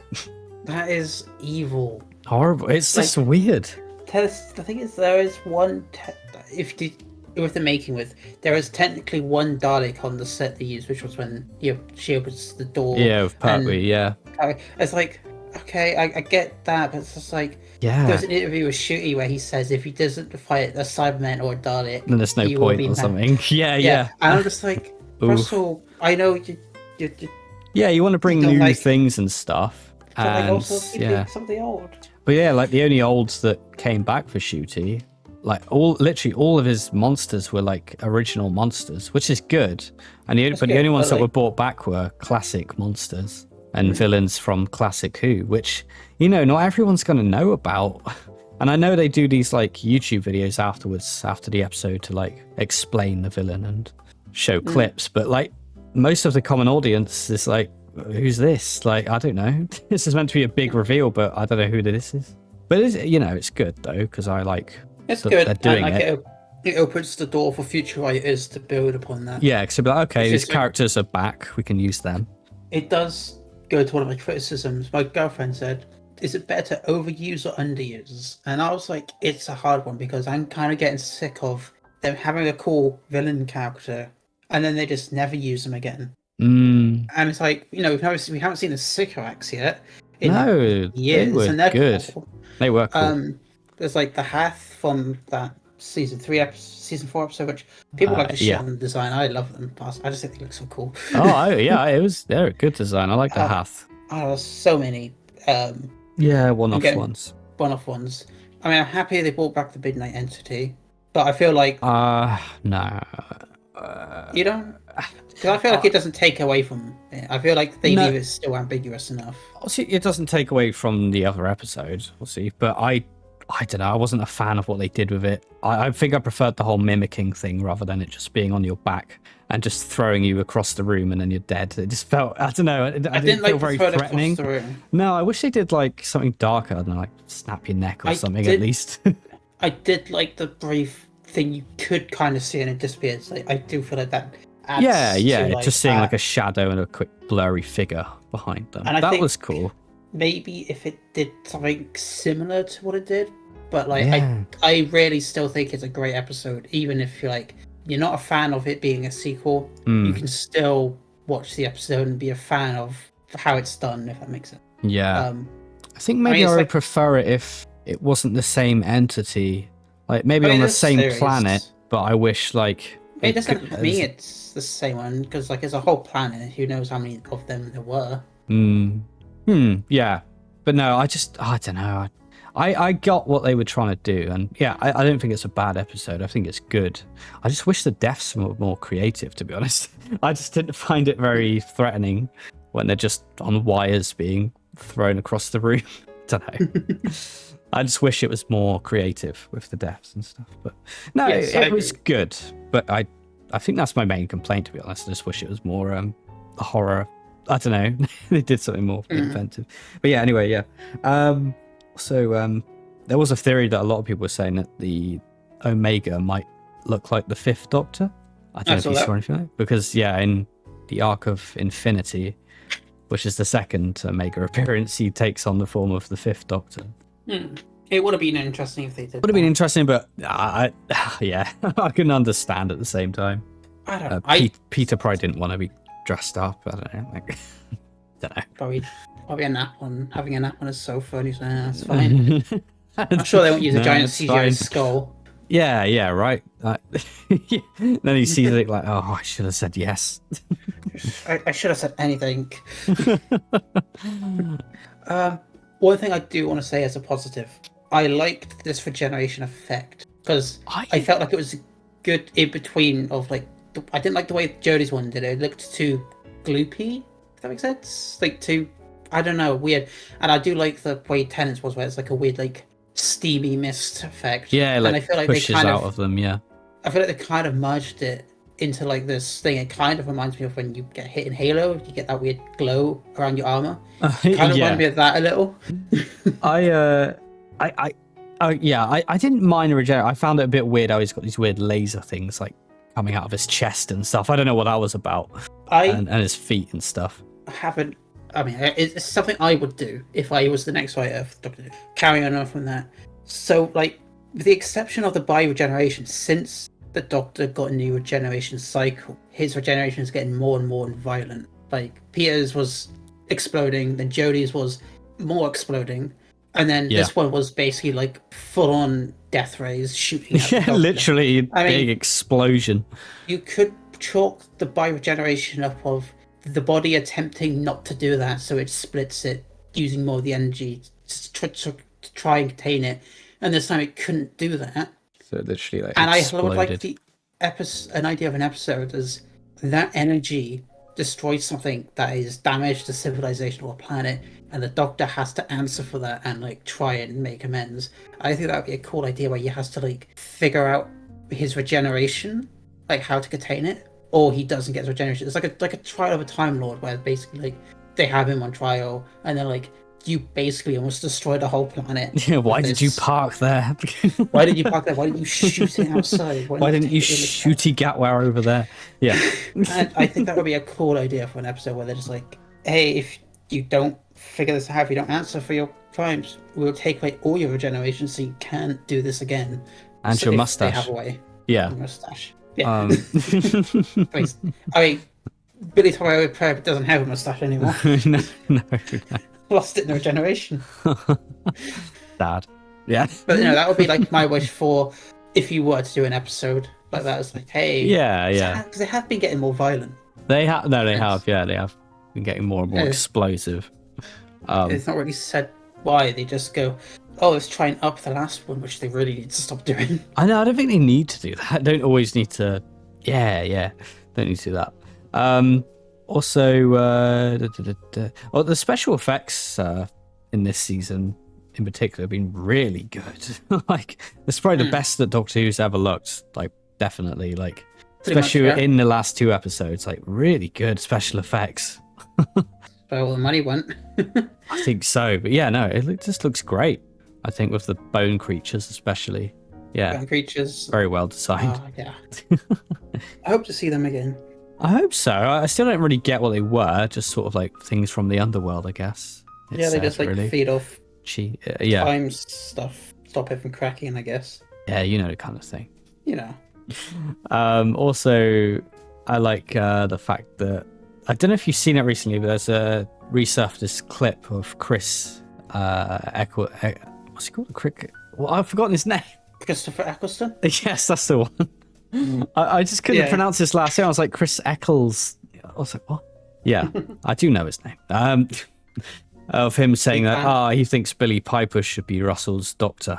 That is evil. Horrible. It's just weird. The thing is, there is one. With the making there is technically one Dalek on the set they used, which was when she opens the door. Yeah, with Pertwee. Yeah. It's like, okay, I get that, but it's just like, there's an interview with Ncuti where he says if he doesn't fight a Cyberman or a Dalek, then there's no point or something. Yeah. And I'm just like, Russell, I know you. Yeah, you want to bring new things and stuff. But and also something old. But yeah, like the only olds that came back for Ncuti, like literally all of his monsters were like original monsters, which is good. And the only ones that were brought back were classic monsters and villains from classic Who, which not everyone's going to know about. And I know they do these like YouTube videos afterwards, after the episode, to like explain the villain and show clips. But like most of the common audience is like, who's this? Like, I don't know. This is meant to be a big reveal, but I don't know who this is. But it's good though, because I like. It's good. They're doing it opens the door for future writers to build upon that. Yeah, because like, okay, these characters are back. We can use them. It does go to one of my criticisms. My girlfriend said, "Is it better to overuse or underuse?" And I was like, "It's a hard one because I'm kind of getting sick of them having a cool villain character and then they just never use them again." And it's like we haven't seen the Sycorax yet. No, years, they were and they're good. Cool. They were cool. There's like the Hath from that season 4 episode, which people like to shit on the design. I love them. I just think they look so cool. They're a good design. I like the Hath. There's so many. One-off ones. One-off ones. I mean, I'm happy they brought back the Midnight Entity, but I feel like no. You don't. Because I feel like it doesn't take away from it. I feel like they leave it still ambiguous enough. See, it doesn't take away from the other episode. We'll see, but I I don't know. I wasn't a fan of what they did with it. I think I preferred the whole mimicking thing rather than it just being on your back and just throwing you across the room and then you're dead. It just felt, I don't know. I didn't feel like very the throw threatening. across the room. No, I wish they did like something darker than like snap your neck or I something did- at least. I did like the brief thing you could kind of see and it disappears. Like, I do feel like that adds yeah. to, like, Just seeing like a shadow and a quick blurry figure behind them. And I That think was cool. maybe if it did something similar to what it did, but like Yeah. I really still think it's a great episode, even if you're not a fan of it being a sequel, you can still watch the episode and be a fan of how it's done, if that makes sense. Yeah. I think maybe I would prefer it if it wasn't the same entity, like maybe on the same planet, but I wish like it doesn't mean it's the same one, because like it's a whole planet, who knows how many of them there were. Yeah, but no, I don't know. I got what they were trying to do, and yeah, I don't think it's a bad episode. I think it's good. I just wish the deaths were more creative, to be honest. I just didn't find it very threatening when they're just on wires being thrown across the room. Don't know. I just wish it was more creative with the deaths and stuff. But no, Yes, it was good. But I think that's my main complaint, to be honest. I just wish it was more horror. I don't know. They did something more inventive. But yeah, anyway, yeah. So there was a theory that a lot of people were saying that the Omega might look like the Fifth Doctor. I don't know if you saw anything like that. Because, yeah, in the Arc of Infinity, which is the second Omega appearance, he takes on the form of the Fifth Doctor. It would have been interesting if they did. Would have been interesting, but yeah, I can understand at the same time. I don't know. Peter probably didn't want to be dressed up. I don't know. Like, don't know. Probably having a nap on his sofa, and he's like, that's fine. I'm sure they won't use a giant CGI skull. Yeah, right. Then he sees it like, oh, I should have said yes. I should have said anything. One thing I do want to say as a positive, I liked this regeneration effect because I felt like it was good in between of like, I didn't like the way Jodie's one did it. It looked too gloopy, if that makes sense. Like too, I don't know, weird. And I do like the way Tennant's was, where it's like a weird, like steamy mist effect. Yeah, like, and I feel like pushes they kind out of them. Yeah, I feel like they kind of merged it into like this thing. It kind of reminds me of when you get hit in Halo, you get that weird glow around your armor. Kind of reminded me of that a little. I didn't mind the regeneration. I found it a bit weird how he's got these weird laser things like coming out of his chest and stuff. I don't know what that was about. And his feet and stuff. I mean, it's something I would do if I was the next writer of Doctor Who. Carrying on from that. So, like, with the exception of the bioregeneration, since the Doctor got a new regeneration cycle, his regeneration is getting more and more violent. Like, Peter's was exploding, then Jodie's was more exploding, and then this one was basically like full-on death rays shooting at the Doctor. Literally a big explosion. You could chalk the bioregeneration up of the body attempting not to do that, so it splits it using more of the energy to try and contain it, and this time it couldn't do that. So literally, like, and exploded. I would like an idea of an episode is that energy destroys something that is damaged to civilization or a planet, and the Doctor has to answer for that and like try and make amends. I think that would be a cool idea where he has to like figure out his regeneration, like how to contain it, or he doesn't get his regeneration. It's like a trial of a Time Lord, where basically like they have him on trial, and then like you basically almost destroy the whole planet. Yeah, why did you park there? Why did you park there? Why didn't you shoot it outside? Why didn't you Ncuti Gatwa over there? Yeah. And I think that would be a cool idea for an episode where they're just like, hey, if you don't figure this out, if you don't answer for your crimes, we'll take away all your regeneration so you can't do this again. And so your mustache. They have a way. Yeah. Your mustache. Yeah. I mean, Billie Piper doesn't have a mustache anymore. No. Lost it in the regeneration. Sad. Yeah. But that would be like my wish for if you were to do an episode like that. It's like, hey, because they have been getting more violent. They have. No, they have. Yeah, they have been getting more and more explosive. It's not really said why. They just go, oh, let's try and up the last one, which they really need to stop doing. I know. I don't think they need to do that. Don't always need to. Yeah. Don't need to do that. Also, the special effects in this season in particular have been really good. Like, it's probably the best that Doctor Who's ever looked. Like, definitely. Like, Pretty much, especially yeah. in the last 2 episodes, like really good special effects. Where all the money went. I think so, but yeah, no, just looks great. I think with the bone creatures, especially, yeah, Bone creatures. very well designed. Yeah. I hope to see them again. I hope so. I still don't really get what they were, just sort of like things from the underworld, I guess. Yeah, they just like really. feed off Yeah, time stuff, stop it from cracking, I guess. yeah, you know, the kind of thing. You know. Also, I like the fact that I don't know if you've seen it recently, but there's a resurfaced clip of Chris what's he called? Well, I've forgotten his name. Christopher Eccleston? Yes, that's the one. I just couldn't pronounce his last name. I was like, Chris Eccles. I was like, what? Yeah, I do know his name. Of him saying that, he thinks Billie Piper should be Russell's doctor.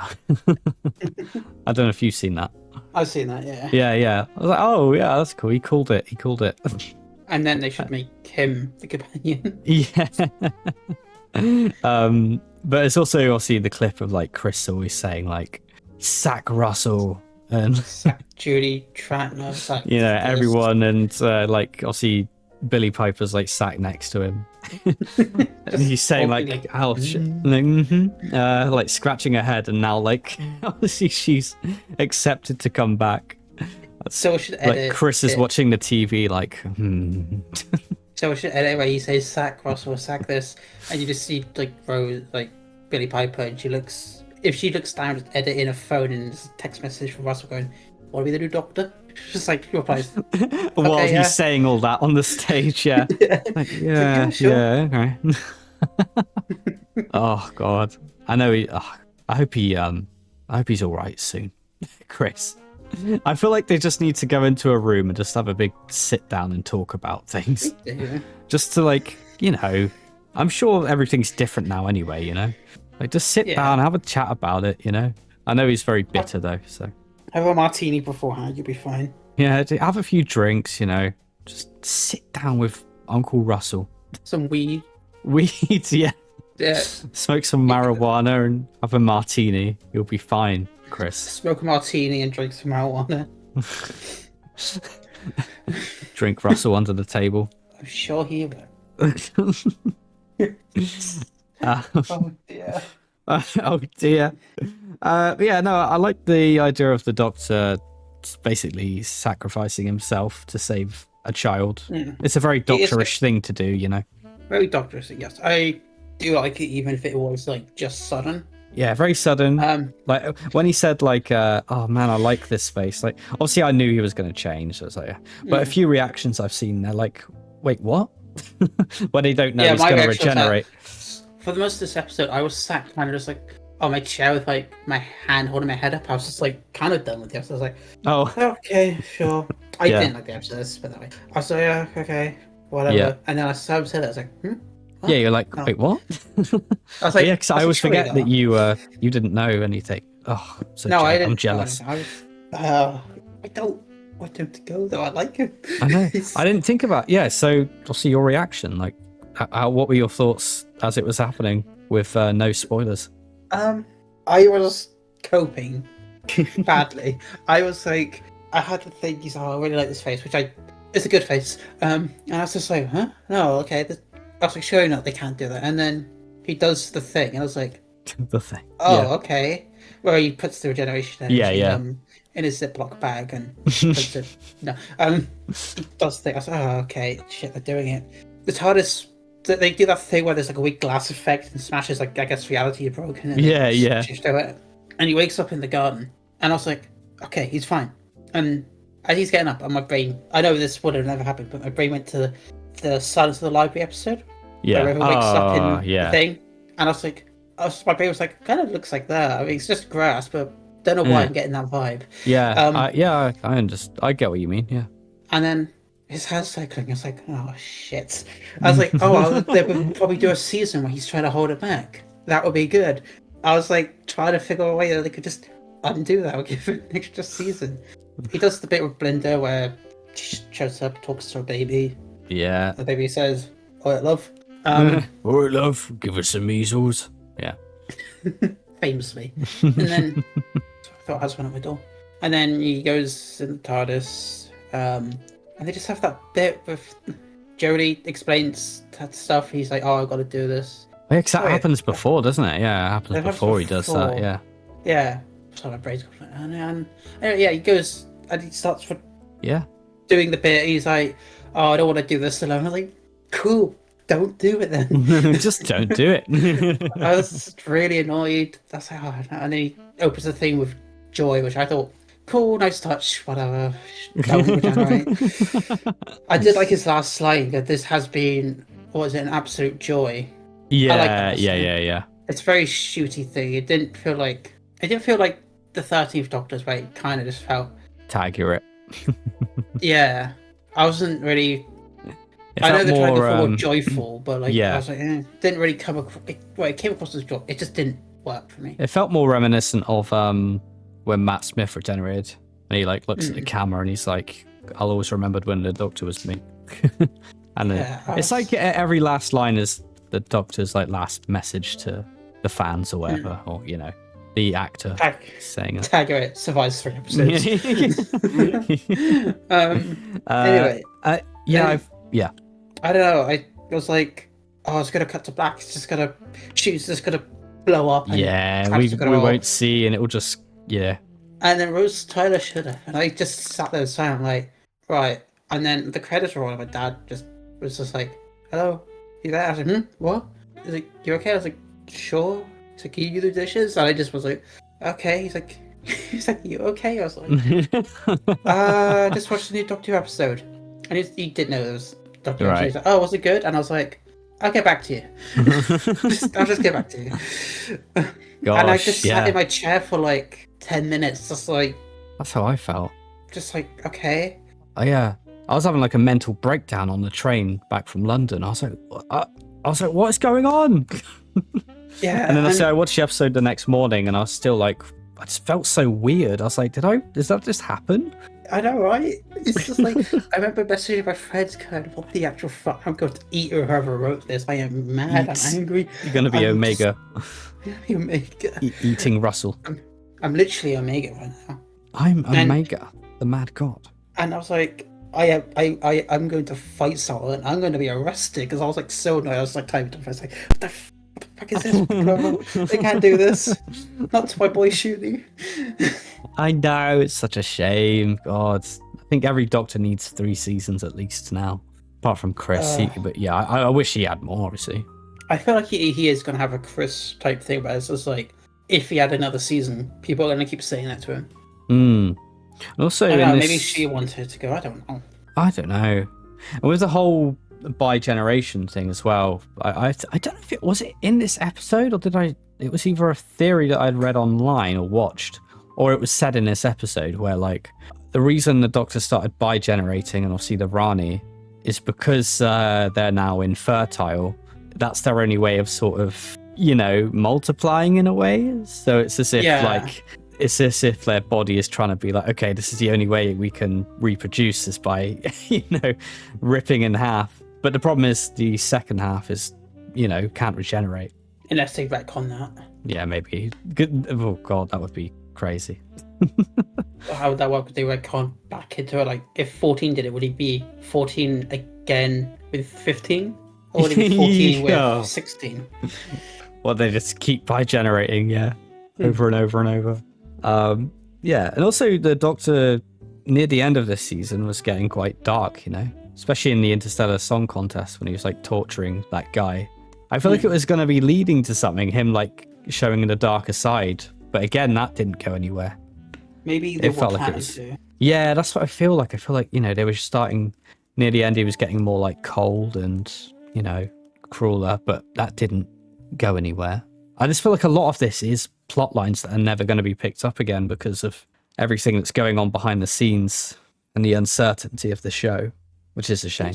I don't know if you've seen that. I've seen that, yeah. Yeah. I was like, oh, yeah, that's cool. He called it. And then they should make him the companion. Yeah. But it's also obviously the clip of like Chris always saying like, sack Russell. And Sack Judy Tratner. Sack everyone, and like obviously Billie Piper's like sat next to him. And he's saying like ouch, like scratching her head, and now like obviously she's accepted to come back. So we should edit. Like Chris is watching the TV like So we should edit where he says sack Russell, sack this, and you just see like Rose, like Billie Piper, and if she looks down, just edit in a phone and there's a text message from Russell going, "What are we the new doctor?" Just like she replies. While he's saying all that on the stage, yeah. Yeah, okay. Oh god. I know I hope he's alright soon. Chris. I feel like they just need to go into a room and just have a big sit down and talk about things. Yeah. Just to like, I'm sure everything's different now anyway, Like just sit down, have a chat about it, I know he's very bitter though, so. Have a martini beforehand, you'll be fine. Yeah, have a few drinks, Just sit down with Uncle Russell. Some weed. Weed, yeah. Yeah. Smoke some marijuana and have a martini. You'll be fine, Chris. Smoke a martini and drink some marijuana. Drink Russell under the table. I'm sure he will. Oh dear. Oh dear. Yeah, no, I like the idea of the Doctor basically sacrificing himself to save a child. It's a very doctorish thing to do, Very doctorish, yes. I do like it, even if it was like just sudden. Yeah, very sudden. Like when he said like, "Oh man, I like this face." Like, obviously, I knew he was going to change. So I was like, but a few reactions I've seen, they're like, "Wait, what?" When they don't know he's going to regenerate. For the most of this episode, I was sat kind of just like on my chair with like my hand holding my head up. I was just like kind of done with the episode. I was like, "Oh, okay, sure." I didn't like the episode. Let's put it that way. I was like, "Yeah, okay, whatever." Yeah. And then I said it. I was like, "Hmm." What? Yeah, you're like, wait, what? I was like, yeah, because I always forget that you didn't know anything. Oh, I'm jealous. I don't want him to go though. I like him. I know. I didn't think about. Yeah, so I'll see your reaction. Like, what were your thoughts as it was happening with no spoilers? I was coping badly. I was like, I had to think. I really like this face, it's a good face. And I was just like, huh? No, okay. I was like, sure enough, they can't do that. And then he does the thing, and I was like, the thing. Oh, okay. Where he puts the regeneration energy, in his Ziploc bag and puts it. No, he does the thing. I was like, oh, okay, shit, they're doing it. The TARDIS, they do that thing where there's like a weak glass effect and smashes, like, I guess reality is broken. And and he wakes up in the garden, and I was like, okay, he's fine. And as he's getting up, and my brain, I know this would have never happened, but my brain went to the Silence of the Library episode. Yeah. Where River wakes up in the thing, and I was like, my brain was like, kind of looks like that. I mean, it's just grass, but don't know why I'm getting that vibe. Yeah. I understand. I get what you mean. Yeah. And then his hair cycling. I was like, oh shit. I was like, oh, they would probably do a season where he's trying to hold it back. That would be good. I was like trying to figure a way that they could just undo that or give it an extra season. He does the bit with Blinda where she shows up, talks to her baby. Yeah. The baby says, "All right, love." All right, love. Give us some measles. Yeah. famously. And then I thought I was one at my door. And then he goes in the TARDIS, and they just have that bit with Jodie explains that stuff. He's like, "Oh, I've got to do this." Yeah, 'cause that Sorry, happens before, doesn't it? Yeah, it happens that happens before he does that. before. Yeah. Yeah. So my brain's going, and yeah, he goes and he starts Yeah. doing the bit. He's like, "Oh, I don't want to do this alone." I'm like, "Cool, don't do it then." Just don't do it. I was really annoyed. That's like, oh, and then he opens the thing with joy, which I thought, cool, nice touch, whatever. Don't regenerate. I did like his last line that this has been, what is it, an absolute joy. I like that. Yeah. It's a very shooty thing. It didn't feel like the 13th Doctor's way. It kind of just felt, Accurate. yeah. I wasn't really. It I know felt they're trying to more, go forward joyful, but like yeah. I was like, didn't really come across. It came across as joy. It just didn't work for me. It felt more reminiscent of when Matt Smith regenerated, and he like looks at the camera and he's like, "I'll always remember when the Doctor was me." And it's like every last line is the Doctor's like last message to the fans or whatever, or you know, the actor saying it. Taggart survives 3 episodes. Anyway, yeah. I don't know. I was like, oh, it's gonna cut to black. It's just gonna shoot's just gonna blow up. And Yeah, we won't see, and it will just And then Rose Tyler should have, and I just sat there saying like, right. And then the credits were on. My dad was just like, "Hello, you there?" I was like, "What?" He's like, "You okay?" I was like, "Sure." He's like, "Can you do the dishes?" And I just was like, "Okay." He's like, "You okay?" I was like, just watched the new Doctor Who episode," and he didn't know there was Doctor Who episode. He's like, "Oh, was it good?" And I was like, "I'll get back to you." I'll just get back to you. Gosh, and I just sat in my chair for like 10 minutes, just like. That's how I felt. Just like, okay. Oh yeah, I was having like a mental breakdown on the train back from London. I was like, what is going on? Yeah. And then I watched the episode the next morning, and I was still like, I just felt so weird. I was like, does that just happen? I know, right? It's just like, I remember messaging my friends going, what the actual fuck? I'm going to eat whoever wrote this. I am mad. I'm angry. You're going to be Omega. Omega. Eating Russell. I'm literally Omega right now. I'm Omega, the mad god. And I was like, I'm going to fight someone. I'm going to be arrested, because I was like so annoyed. I was like typing to my friends like, what the fuck is this? They can't do this. Not to my boy shooting. I know, it's such a shame. God, I think every Doctor needs 3 seasons at least now, apart from Chris. But yeah, I wish he had more. Obviously, I feel like he is going to have a Chris type thing, but it's just like, if he had another season, people are going to keep saying that to him. Also, maybe she wanted to go. I don't know. And with the whole bi-generation thing as well, I don't know if it was in this episode, or it was either a theory that I'd read online or watched, or it was said in this episode where like the reason the Doctor started bi-generating, and obviously the Rani, is because they're now infertile. That's their only way of sort of, you know, multiplying in a way. So it's as if it's as if their body is trying to be like, okay, this is the only way we can reproduce is by, you know, ripping in half. But the problem is the second half is, you know, can't regenerate. Unless they retcon that. Yeah, maybe. Oh god, that would be crazy. How would that work? Would they retcon back into it? Like, if 14 did it, would he be 14 again with 15? Or would he be 14 with 16? Well, they just keep bi-generating, over and over and over. And also the Doctor near the end of this season was getting quite dark, you know, especially in the Interstellar Song Contest when he was like torturing that guy. I feel like it was going to be leading to something, him like showing the darker side, but again, that didn't go anywhere. Maybe they felt like it was. Yeah, that's what I feel like. I feel like, you know, they were starting near the end. He was getting more like cold and, you know, crueler, but that didn't go anywhere. I just feel like a lot of this is plot lines that are never going to be picked up again because of everything that's going on behind the scenes and the uncertainty of the show, which is a shame.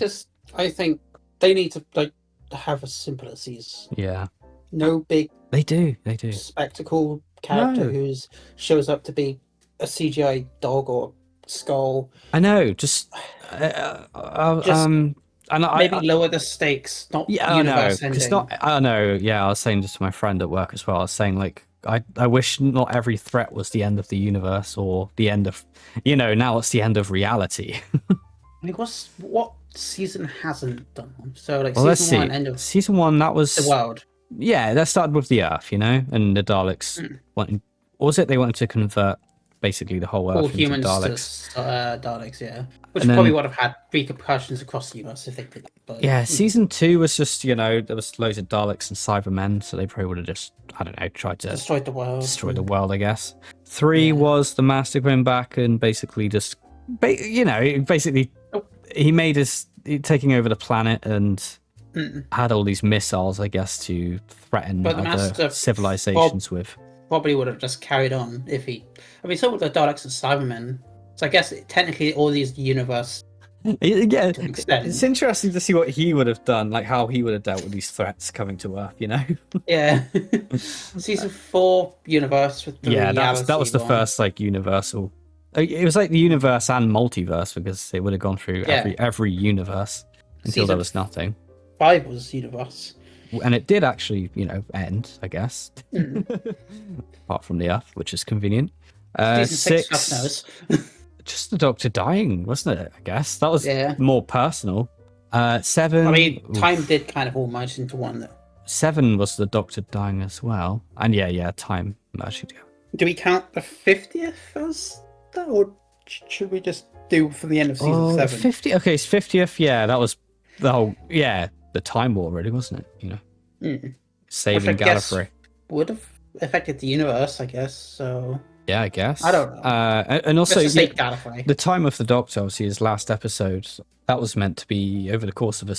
I think they need to like have a simpler season. Yeah. No big. They do. Spectacle character who shows up to be a CGI dog or skull. I know. Just And maybe lower the stakes, not yeah, I know, universe because ending. not, I know, yeah, I was saying this to my friend at work as well. I was saying, like, I wish not every threat was the end of the universe or the end of, now it's the end of reality. I mean, what season hasn't done one? So like Well, let's season one, see. end of Season one, that the was, world. yeah, that started with the Earth, and the Daleks Mm. wanting, what was it? They wanted to convert basically the whole All Earth into humans to Daleks. Daleks, yeah. And Which probably then, would have had repercussions across the universe if they did. But yeah, season two was just, there was loads of Daleks and Cybermen, so they probably would have just, I don't know, tried to destroyed the world. destroy the world, I guess. Three Yeah. was the Master coming back and basically just, basically Oh. he made us taking over the planet and Mm. had all these missiles, I guess, to threaten But the other Master civilizations with. probably would have just carried on if he. I mean, so with the Daleks and Cybermen. So I guess technically all these universe Yeah, to an it's extent. interesting to see what he would have done, like how he would have dealt with these threats coming to Earth. Yeah. Season 4 universe with the Yeah, that reality was the one. first like universal. It was like the universe and multiverse because they would have gone through Yeah. every universe until there Season was nothing. 5 was universe. And it did actually, end, I guess. Mm. Apart from the Earth, which is convenient. Season 6, fuck Six, knows. just the Doctor dying, wasn't it? I guess that was Yeah. more personal. I Seven, mean, time oof. did kind of all merge into one, though. 7 was the Doctor dying as well. And yeah, time merging together. Do we count the 50th as that, or should we just do from the end of season 7? 50. Okay, it's 50th. Yeah, that was the whole. Yeah, the Time War, really, wasn't it? Mm. Saving Which I guess Gallifrey. would have affected the universe, I guess. So Yeah, I guess. I don't know. And also, Let's just say Gallifrey. the time of the Doctor, obviously, his last episode, that was meant to be over the course of a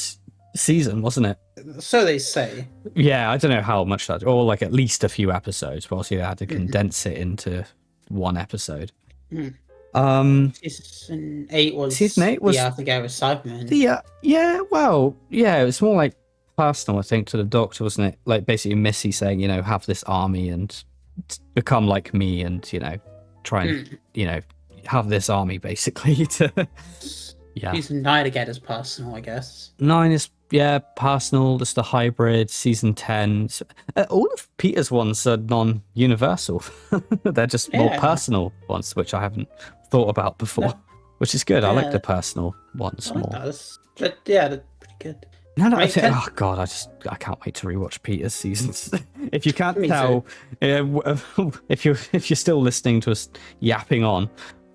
season, wasn't it? So they say. Yeah, I don't know how much that, or like at least a few episodes. But obviously, they had to condense it into one episode. Mm. Season 8 was Season 8 was the Aftergare with Cybermen. it was more like personal, I think, to the Doctor, wasn't it? Like basically Missy saying, have this army and become like me, and try and have this army basically to. Yeah. Season 9 again is personal, I guess. 9 is personal, just a hybrid. Season 10, all of Peter's ones are non-universal. They're just more personal ones, which I haven't thought about before, which is good. I like the personal ones I like more. those. But yeah, they're pretty good. No, I think- oh god, I can't wait to rewatch Peter's seasons. If you can't Me tell, if you're still listening to us yapping on,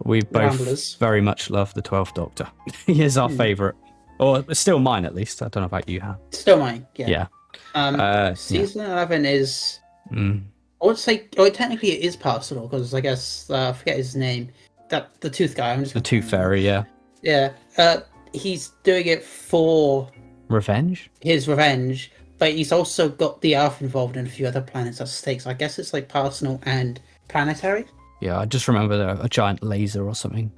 we both Ramblers. very much love the 12th Doctor. He is our favourite, or still mine at least. I don't know about you, Han. Still mine, yeah. Yeah. Season 11 is. Mm. I would say, well, technically it is personal because I guess I forget his name. That the tooth guy. I'm just The Tooth Fairy, yeah. Yeah. He's doing it for Revenge? his revenge, but he's also got the Earth involved in a few other planets at stake. So I guess it's like personal and planetary. Yeah, I just remember a giant laser or something.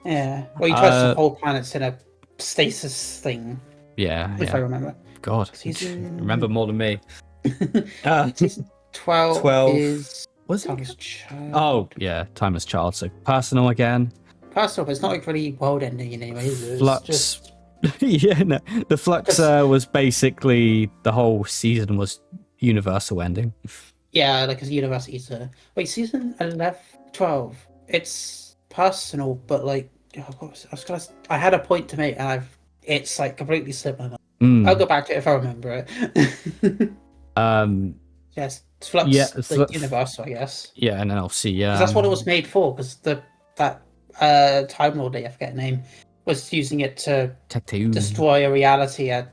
Yeah. Well, he tries to hold planets in a stasis thing, Yeah, if I remember. God, Season- remember more than me. Season 12, 12. is Was it? Thomas Child. Oh, yeah, Time as Child. So personal again. Personal, but it's not like really world ending in any way. It's Flux. just Yeah, no. The Flux was basically the whole season was universal ending. yeah, like a university eater. Wait, season 11, 12. It's personal, but like I had a point to make, and it's like completely slipped my mind. I'll go back to it if I remember it. Yes, it's Flux, Yeah, like universal, I guess. Yeah, and then obviously, yeah. 'Cause that's what it was made for. Because that Time Lord, I forget the name, was using it to destroy a reality and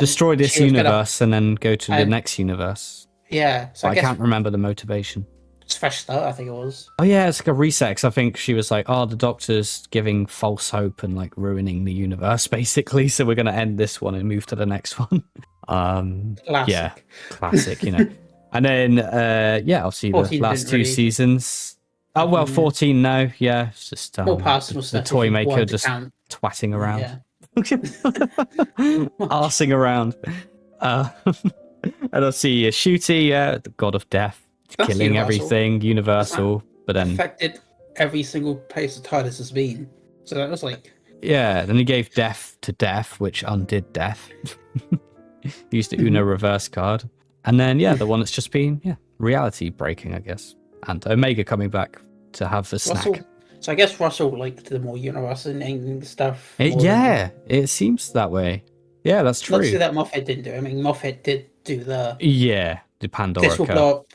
destroy this she was gonna- universe and then go to the and- next universe. Yeah, so I I guess can't remember the motivation. it's fresh start. I think it was. Oh yeah, it's like a reset. 'Cause I think she was like, "Oh, the Doctor's giving false hope and like ruining the universe, basically. So we're gonna end this one and move to the next one." Classic. Yeah, classic, And then, obviously the 14 last didn't two really- seasons. Oh well, 14 no, yeah, it's just More personal the stuff. toy if you maker wanted to just count. twatting around, Yeah. arsing around. And I'll see Ncuti, the god of death, That's killing universal. everything, universal. But then, Affected every single place the TARDIS has been. So that was like Yeah, then he gave death to death, which undid death. Used the Uno reverse card. And then, yeah, the one that's just been, reality breaking, I guess. And Omega coming back to have the snack. Russell. So I guess Russell liked the more universal stuff It seems that way. Yeah, that's Not to true. say that Moffat didn't do it. I mean, Moffat did do the Yeah, the Pandora this will cut. blow up.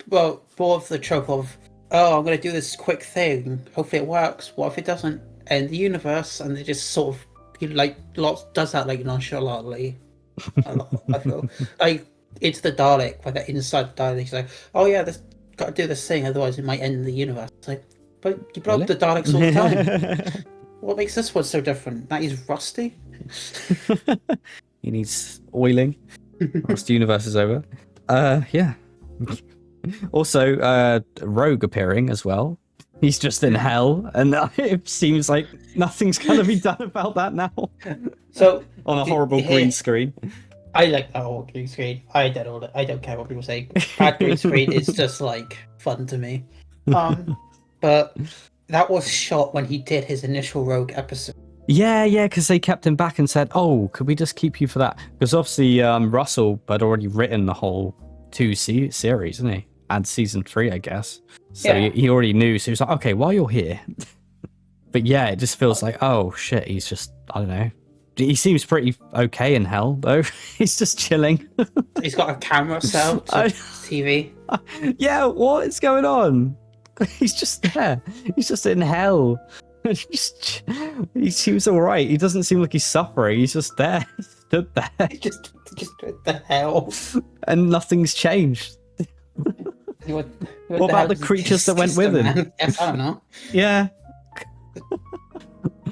Well, more of the trope of, oh, I'm going to do this quick thing. Hopefully it works. What if it doesn't? And the universe, and they just sort of, lots does that like nonchalantly. A lot, I feel like it's the Dalek, where they're inside the Dalek. He's like, oh yeah, this got to do this thing, otherwise it might end the universe. It's like, but you blow up the Daleks all the time. What makes this one so different? That he's rusty. He needs oiling. Once the universe is over. Yeah. Also, Rogue appearing as well. He's just in hell, and it seems like nothing's gonna be done about that now. So on a horrible green screen. I like that whole green screen. I don't care what people say. Bad green screen is just like fun to me. But that was shot when he did his initial Rogue episode. Yeah, because they kept him back and said, "Oh, could we just keep you for that?" Because obviously, Russell had already written the whole 2 series, isn't he? And season 3, I guess. So he already knew. So he was like, "Okay, while you're here." But yeah, it just feels like, oh shit, he's just, I don't know. He seems pretty okay in hell, though. He's just chilling. He's got a camera set up to TV. Yeah, what is going on? He's just there. He's just in hell. He seems all right. He doesn't seem like he's suffering. He's just there, stood there. Just what the hell? And nothing's changed. What about the creatures that went with him? I don't know. Yeah.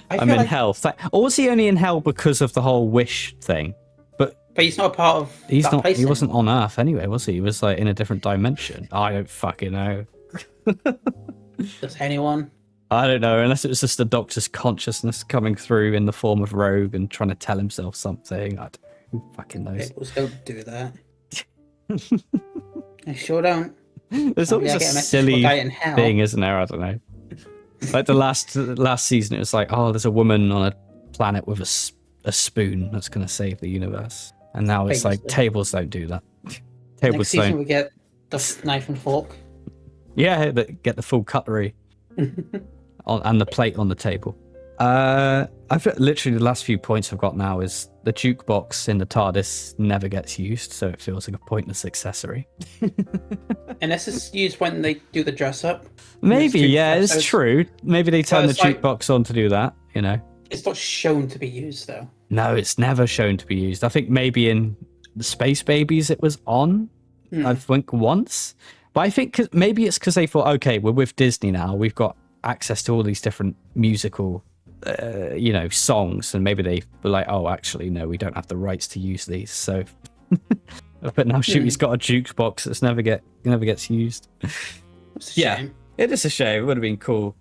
I'm in hell. Or was he only in hell because of the whole wish thing? But he's not a part of that place. He wasn't on Earth anyway, was he? He was like in a different dimension. I don't fucking know. Does anyone? I don't know, unless it was just the Doctor's consciousness coming through in the form of Rogue and trying to tell himself something. Who fucking knows? People don't do that. I sure don't. There's always a silly thing, isn't there? I don't know. Like the last season, it was like, oh, there's a woman on a planet with a spoon that's going to save the universe. And now it's like, tables don't do that. Tables Next season we get the knife and fork. Yeah, get the full cutlery. And the plate on the table. I've literally the last few points I've got now is the jukebox in the TARDIS never gets used, so it feels like a pointless accessory. And this is used when they do the dress up. Maybe, yeah, it's true. Maybe they turn the jukebox on to do that, you know. It's not shown to be used though. No, it's never shown to be used. I think maybe in the Space Babies it was on. I think once. But I think maybe it's because they thought, okay, we're with Disney now. We've got access to all these different musical, songs. And maybe they were like, oh, actually, no, we don't have the rights to use these. So, but now Ncuti's got a jukebox that's never gets used. Shame. It is a shame. It would have been cool.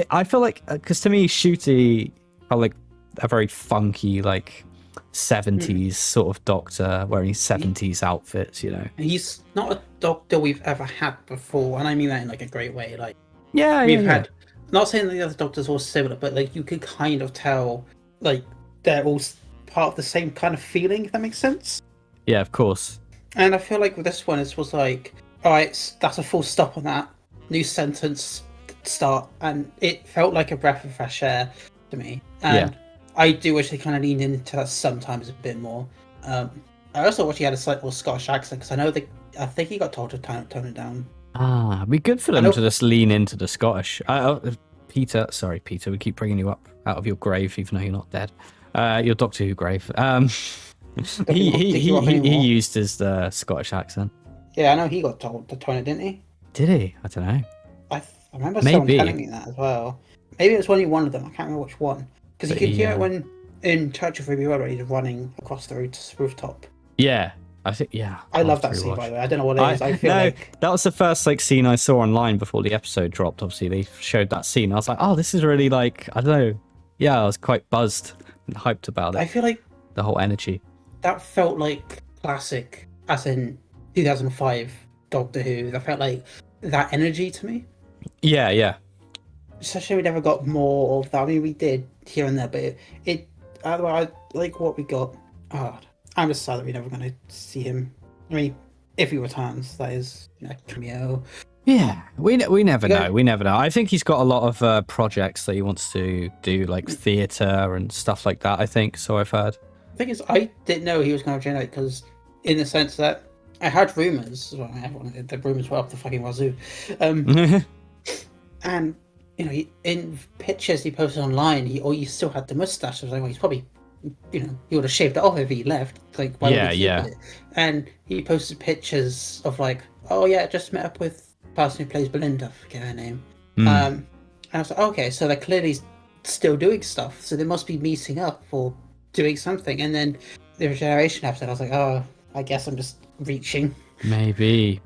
I feel like, because to me, Ncuti felt like a very funky, like 70s sort of Doctor wearing 70s outfits, you know. He's not a Doctor we've ever had before, and I mean that in like a great way. Like, we've had. Not saying that the other Doctors were similar, but like you could kind of tell, like they're all part of the same kind of feeling. If that makes sense. Yeah, of course. And I feel like with this one, it was like, all right, that's a full stop on that. New sentence, start, and it felt like a breath of fresh air to me. And I do wish they kind of leaned into that sometimes a bit more. I also wish he had a slightly more Scottish accent, because I think he got told to tone it down. It'd be good for them to just lean into the Scottish. Peter, we keep bringing you up out of your grave, even though you're not dead. Your Doctor Who grave. He used his Scottish accent. Yeah, I know he got told to tone it, didn't he? Did he? I don't know. I remember someone telling me that as well. Maybe it was only one of them. I can't remember which one. Because you can hear it when in Church of Ruby Road when he's running across the rooftop. Yeah, I think, I love that scene, by the way. I don't know what it is. I feel like that was the first scene I saw online before the episode dropped. Obviously, they showed that scene. I was like, oh, this is really like, I don't know. Yeah, I was quite buzzed and hyped about it. I feel like the whole energy. That felt like classic, as in 2005 Doctor Who. That felt like that energy to me. Yeah. Especially we never got more of that. I mean, we did here and there, but I like what we got. Oh, I'm just sad that we're never going to see him. I mean, if he returns, that is cameo. Yeah, we never You got know. We never know. I think he's got a lot of projects that he wants to do, like theatre and stuff like that. I think so. I've heard. the thing is, I didn't know he was going to generate because, in the sense that I had rumors. Well, the rumors were up the fucking wazoo, and in pictures he posted online, he still had the mustache. I was like, well, he's probably, he would have shaved it off if he left. Like, why would he keep it? And he posted pictures of like, oh yeah, just met up with the person who plays Belinda. I forget her name. And I was like, okay, so they're clearly still doing stuff. So they must be meeting up or doing something. And then the regeneration episode, I was like, oh, I guess I'm just reaching. Maybe.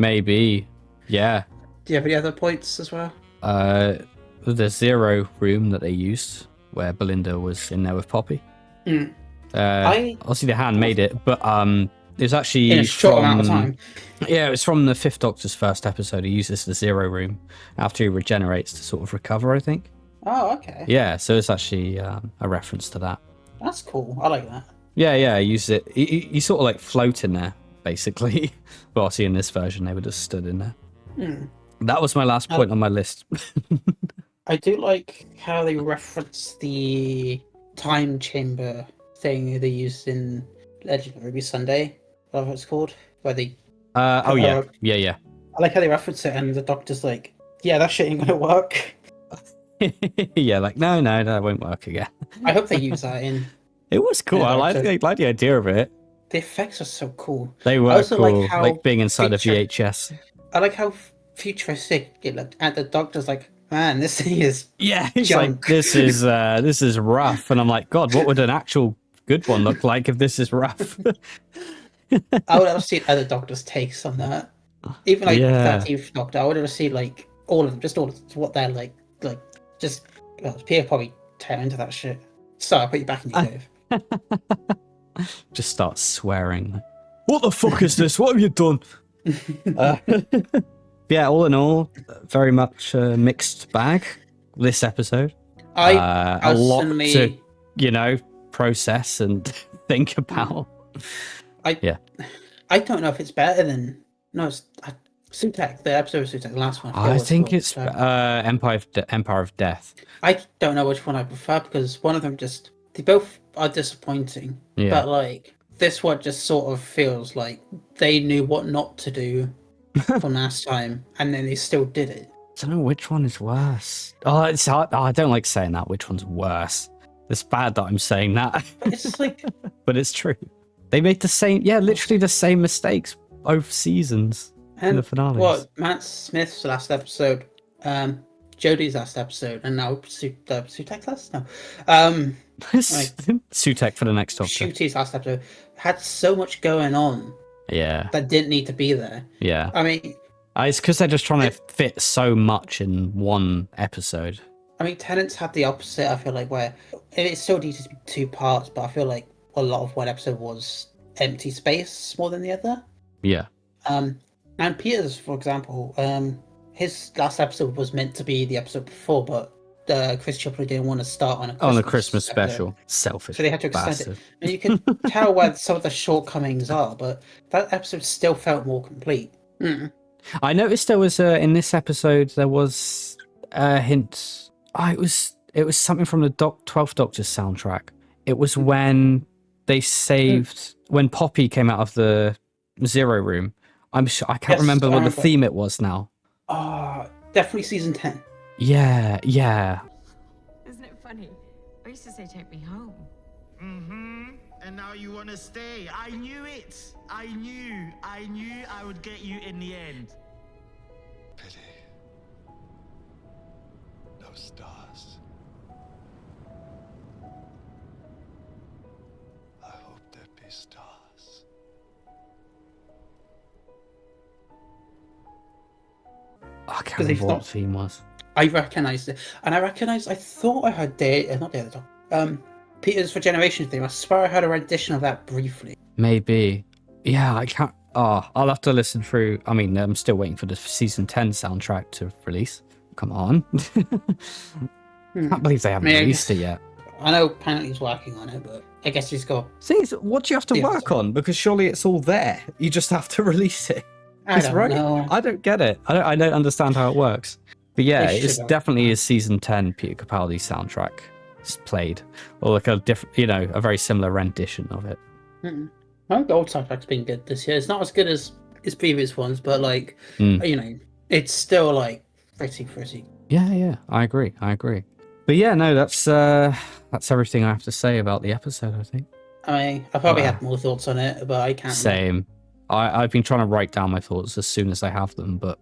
Yeah. Do you have any other points as well? The Zero room that they used, where Belinda was in there with Poppy. Obviously, the hand made it, but it was actually in a short amount of time. Yeah, it was from the Fifth Doctor's first episode. He uses the Zero room after he regenerates to sort of recover, I think. Oh, okay. Yeah, so it's actually a reference to that. That's cool. I like that. Yeah, he uses it. He sort of like float in there, basically. But obviously in this version, they would have stood in there. That was my last point on my list. I do like how they reference the time chamber thing they used in Legend of Ruby Sunday, whatever it's called, where they. Yeah. I like how they reference it, and the Doctor's like, "Yeah, that shit ain't gonna work." Yeah, like no, that won't work again. I hope they use that in. It was cool. I like the idea of it. The effects are so cool. They were cool, like being inside a VHS. I like how futuristic it looked, and the Doctor's like, "Man, this thing is he's junk." like, this is rough, and I'm like, God, what would an actual good one look like if this is rough? I would have seen other Doctors' takes on that. Even like 13th Doctor, I would have seen like all of them, just all of what they're like just. Well, Peter probably tear into that shit. So I put you back in your cave. Just start swearing. What the fuck is this? What have you done? Yeah, all in all, very much a mixed bag. This episode, a lot to process and think about. I don't know if it's better than Sutek, the episode of Sutek, the last one. I think it's Empire of Death. I don't know which one I prefer because one of them they both are disappointing. Yeah. But like this one just sort of feels like they knew what not to do from last time, and then they still did it. I don't know which one is worse. Oh, it's hard. Oh, I don't like saying that. Which one's worse? It's bad that I'm saying that. It's like, but it's true. They made literally the same mistakes both seasons. In the finales. What Matt Smith's last episode, Jodie's last episode, and now Sutek's last? No. Sutek for the next Doctor. Ncuti's last episode had so much going on. Yeah. That didn't need to be there. Yeah. I mean, it's because they're just trying to fit so much in one episode. I mean, Tennant's had the opposite. I feel like where it still needed to be 2 parts, but I feel like a lot of one episode was empty space more than the other. Yeah. And Peter's, for example, his last episode was meant to be the episode before, but Chris Chibnall didn't want to start on a Christmas special. Selfish. So they had to extend bastard. it. And you can tell where some of the shortcomings are, but that episode still felt more complete. I noticed there was in this episode there was a hint. It was something from the 12th Doctor's soundtrack. It was when they saved when Poppy came out of the Zero room. I'm sure I can't remember what the theme it was now. Definitely season 10. Yeah. Isn't it funny? I used to say take me home. And now you want to stay. I knew it. I knew I would get you in the end. Pity. No stars. I hope there be stars. I can't remember what the theme was. I recognised it. And I thought I heard Peter's Regeneration theme. I swear I heard a rendition of that briefly. Maybe. Yeah, I can't. I'll have to listen through. I mean, I'm still waiting for the season 10 soundtrack to release. Come on. Can't believe they haven't Yeah, I released guess- it yet. I know apparently he's working on it, but I guess he's got. Thing is, what do you have to Yeah, work on? Because surely it's all there. You just have to release it. I He's don't right. know. I don't get it. I don't understand how it works. But yeah, They it's should have. definitely a season 10 Peter Capaldi soundtrack. It's played, or like a different, a very similar rendition of it. I think the old soundtrack's been good this year. It's not as good as his previous ones, but like, it's still like pretty. Yeah, I agree. But yeah, no, that's everything I have to say about the episode, I think. I mean, I probably had more thoughts on it, but I can't. Same. I've been trying to write down my thoughts as soon as I have them, but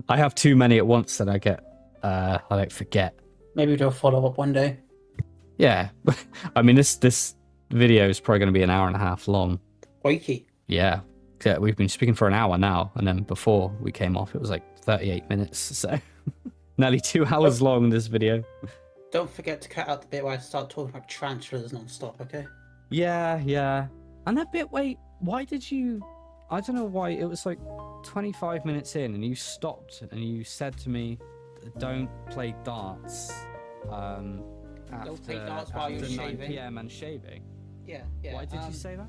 I have too many at once that I forget. Maybe do a follow up one day. Yeah. I mean, this video is probably going to be an hour and a half long. Wakey. Yeah. We've been speaking for an hour now, and then before we came off, it was like 38 minutes, so nearly 2 hours long, this video. Don't forget to cut out the bit where I start talking about tarantulas non-stop, okay? Yeah. And that bit, wait, why did you... I don't know why, it was like 25 minutes in, and you stopped, and you said to me, don't play darts Don't play darts while you're 9 shaving. PM and shaving. Yeah. Why did you say that?